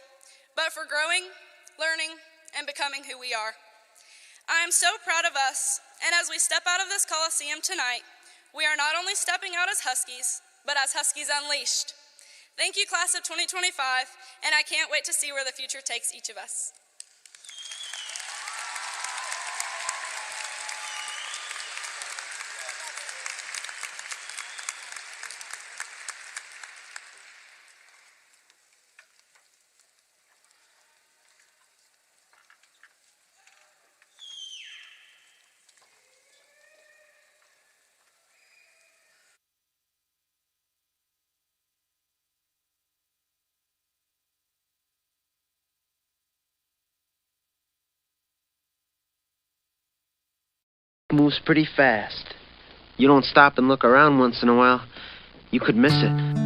but for growing, learning, and becoming who we are. I am so proud of us, and as we step out of this Coliseum tonight, we are not only stepping out as Huskies, but as Huskies Unleashed. Thank you, class of 2025, and I can't wait to see where the future takes each of us. Moves pretty fast. You don't stop and look around once in a while, you could miss it.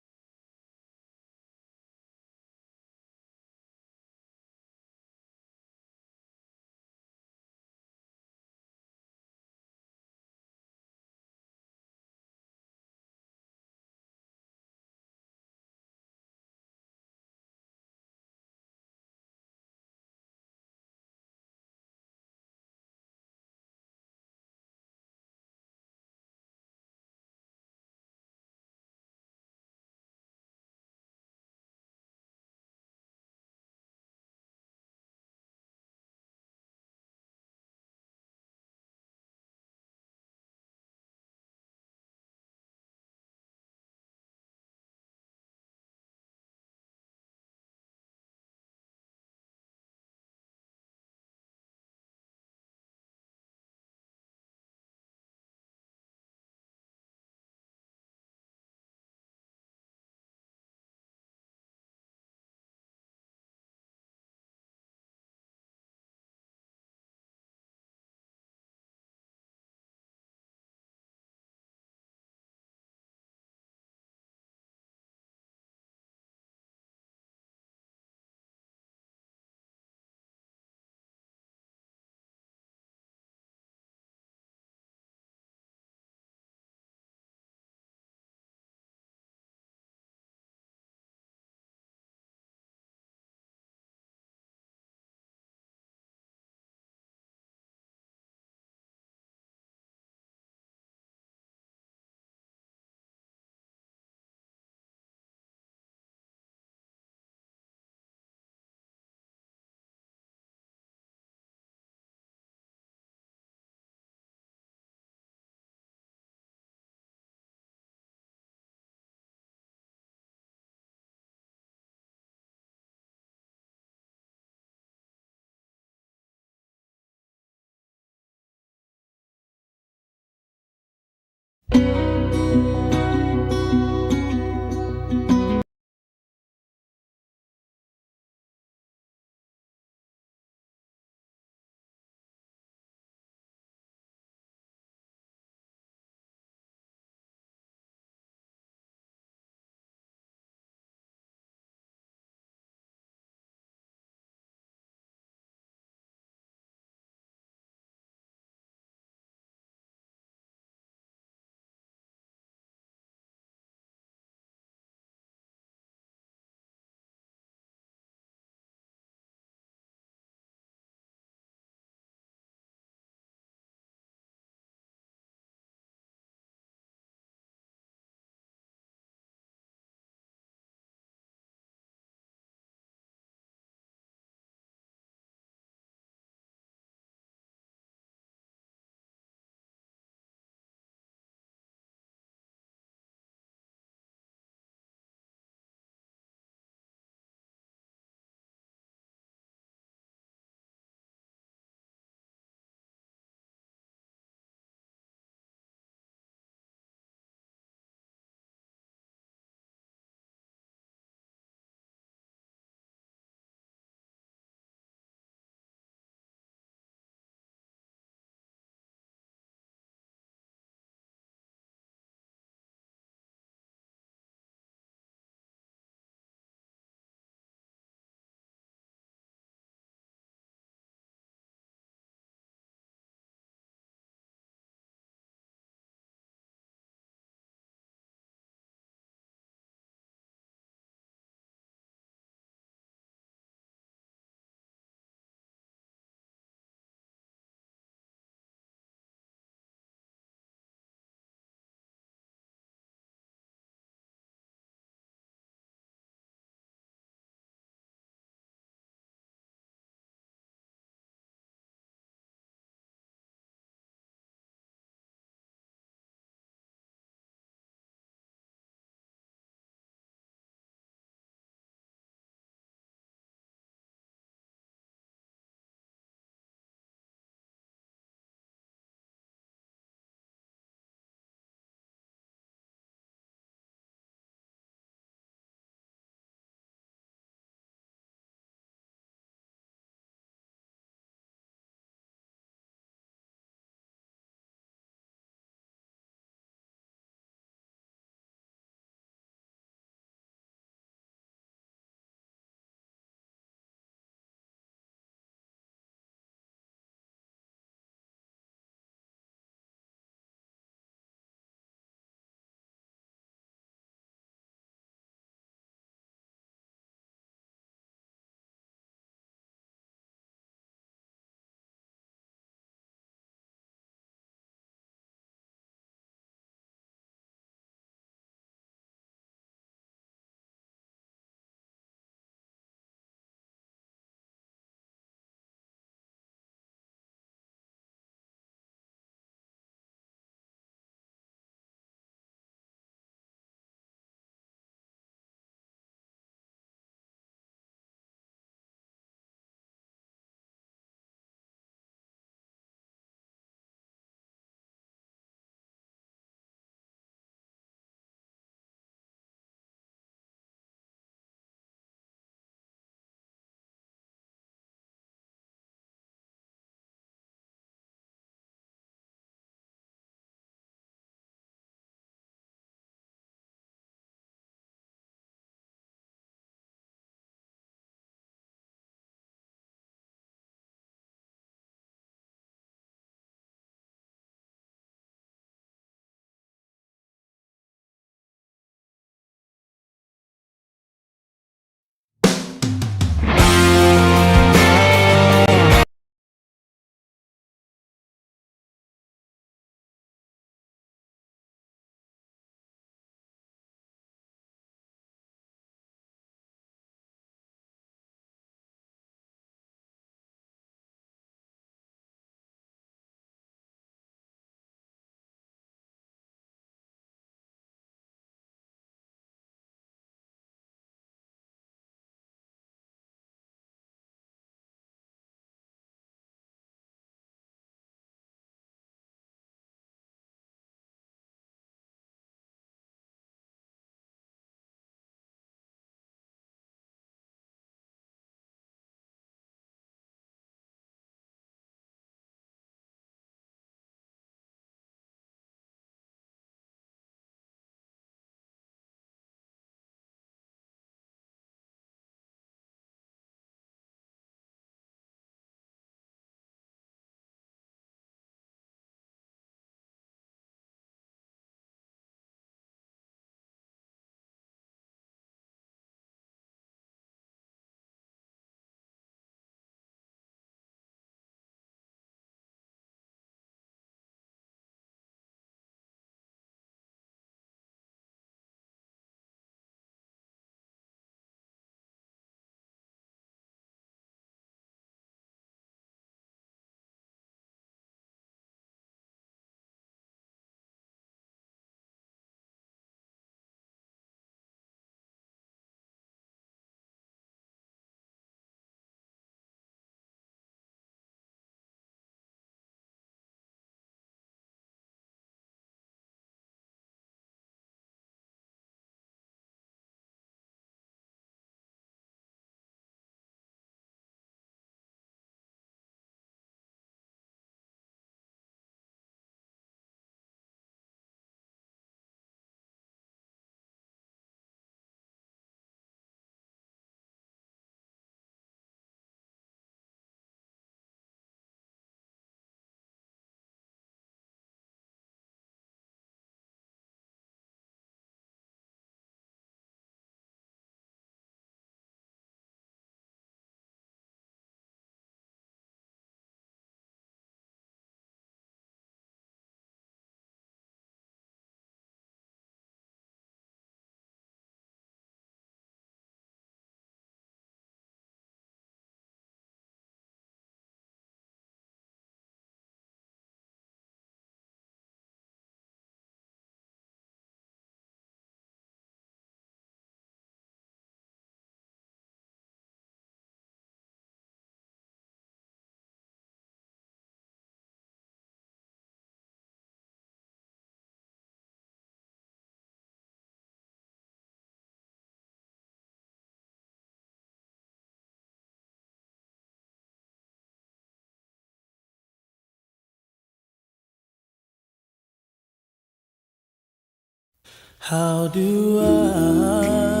How do I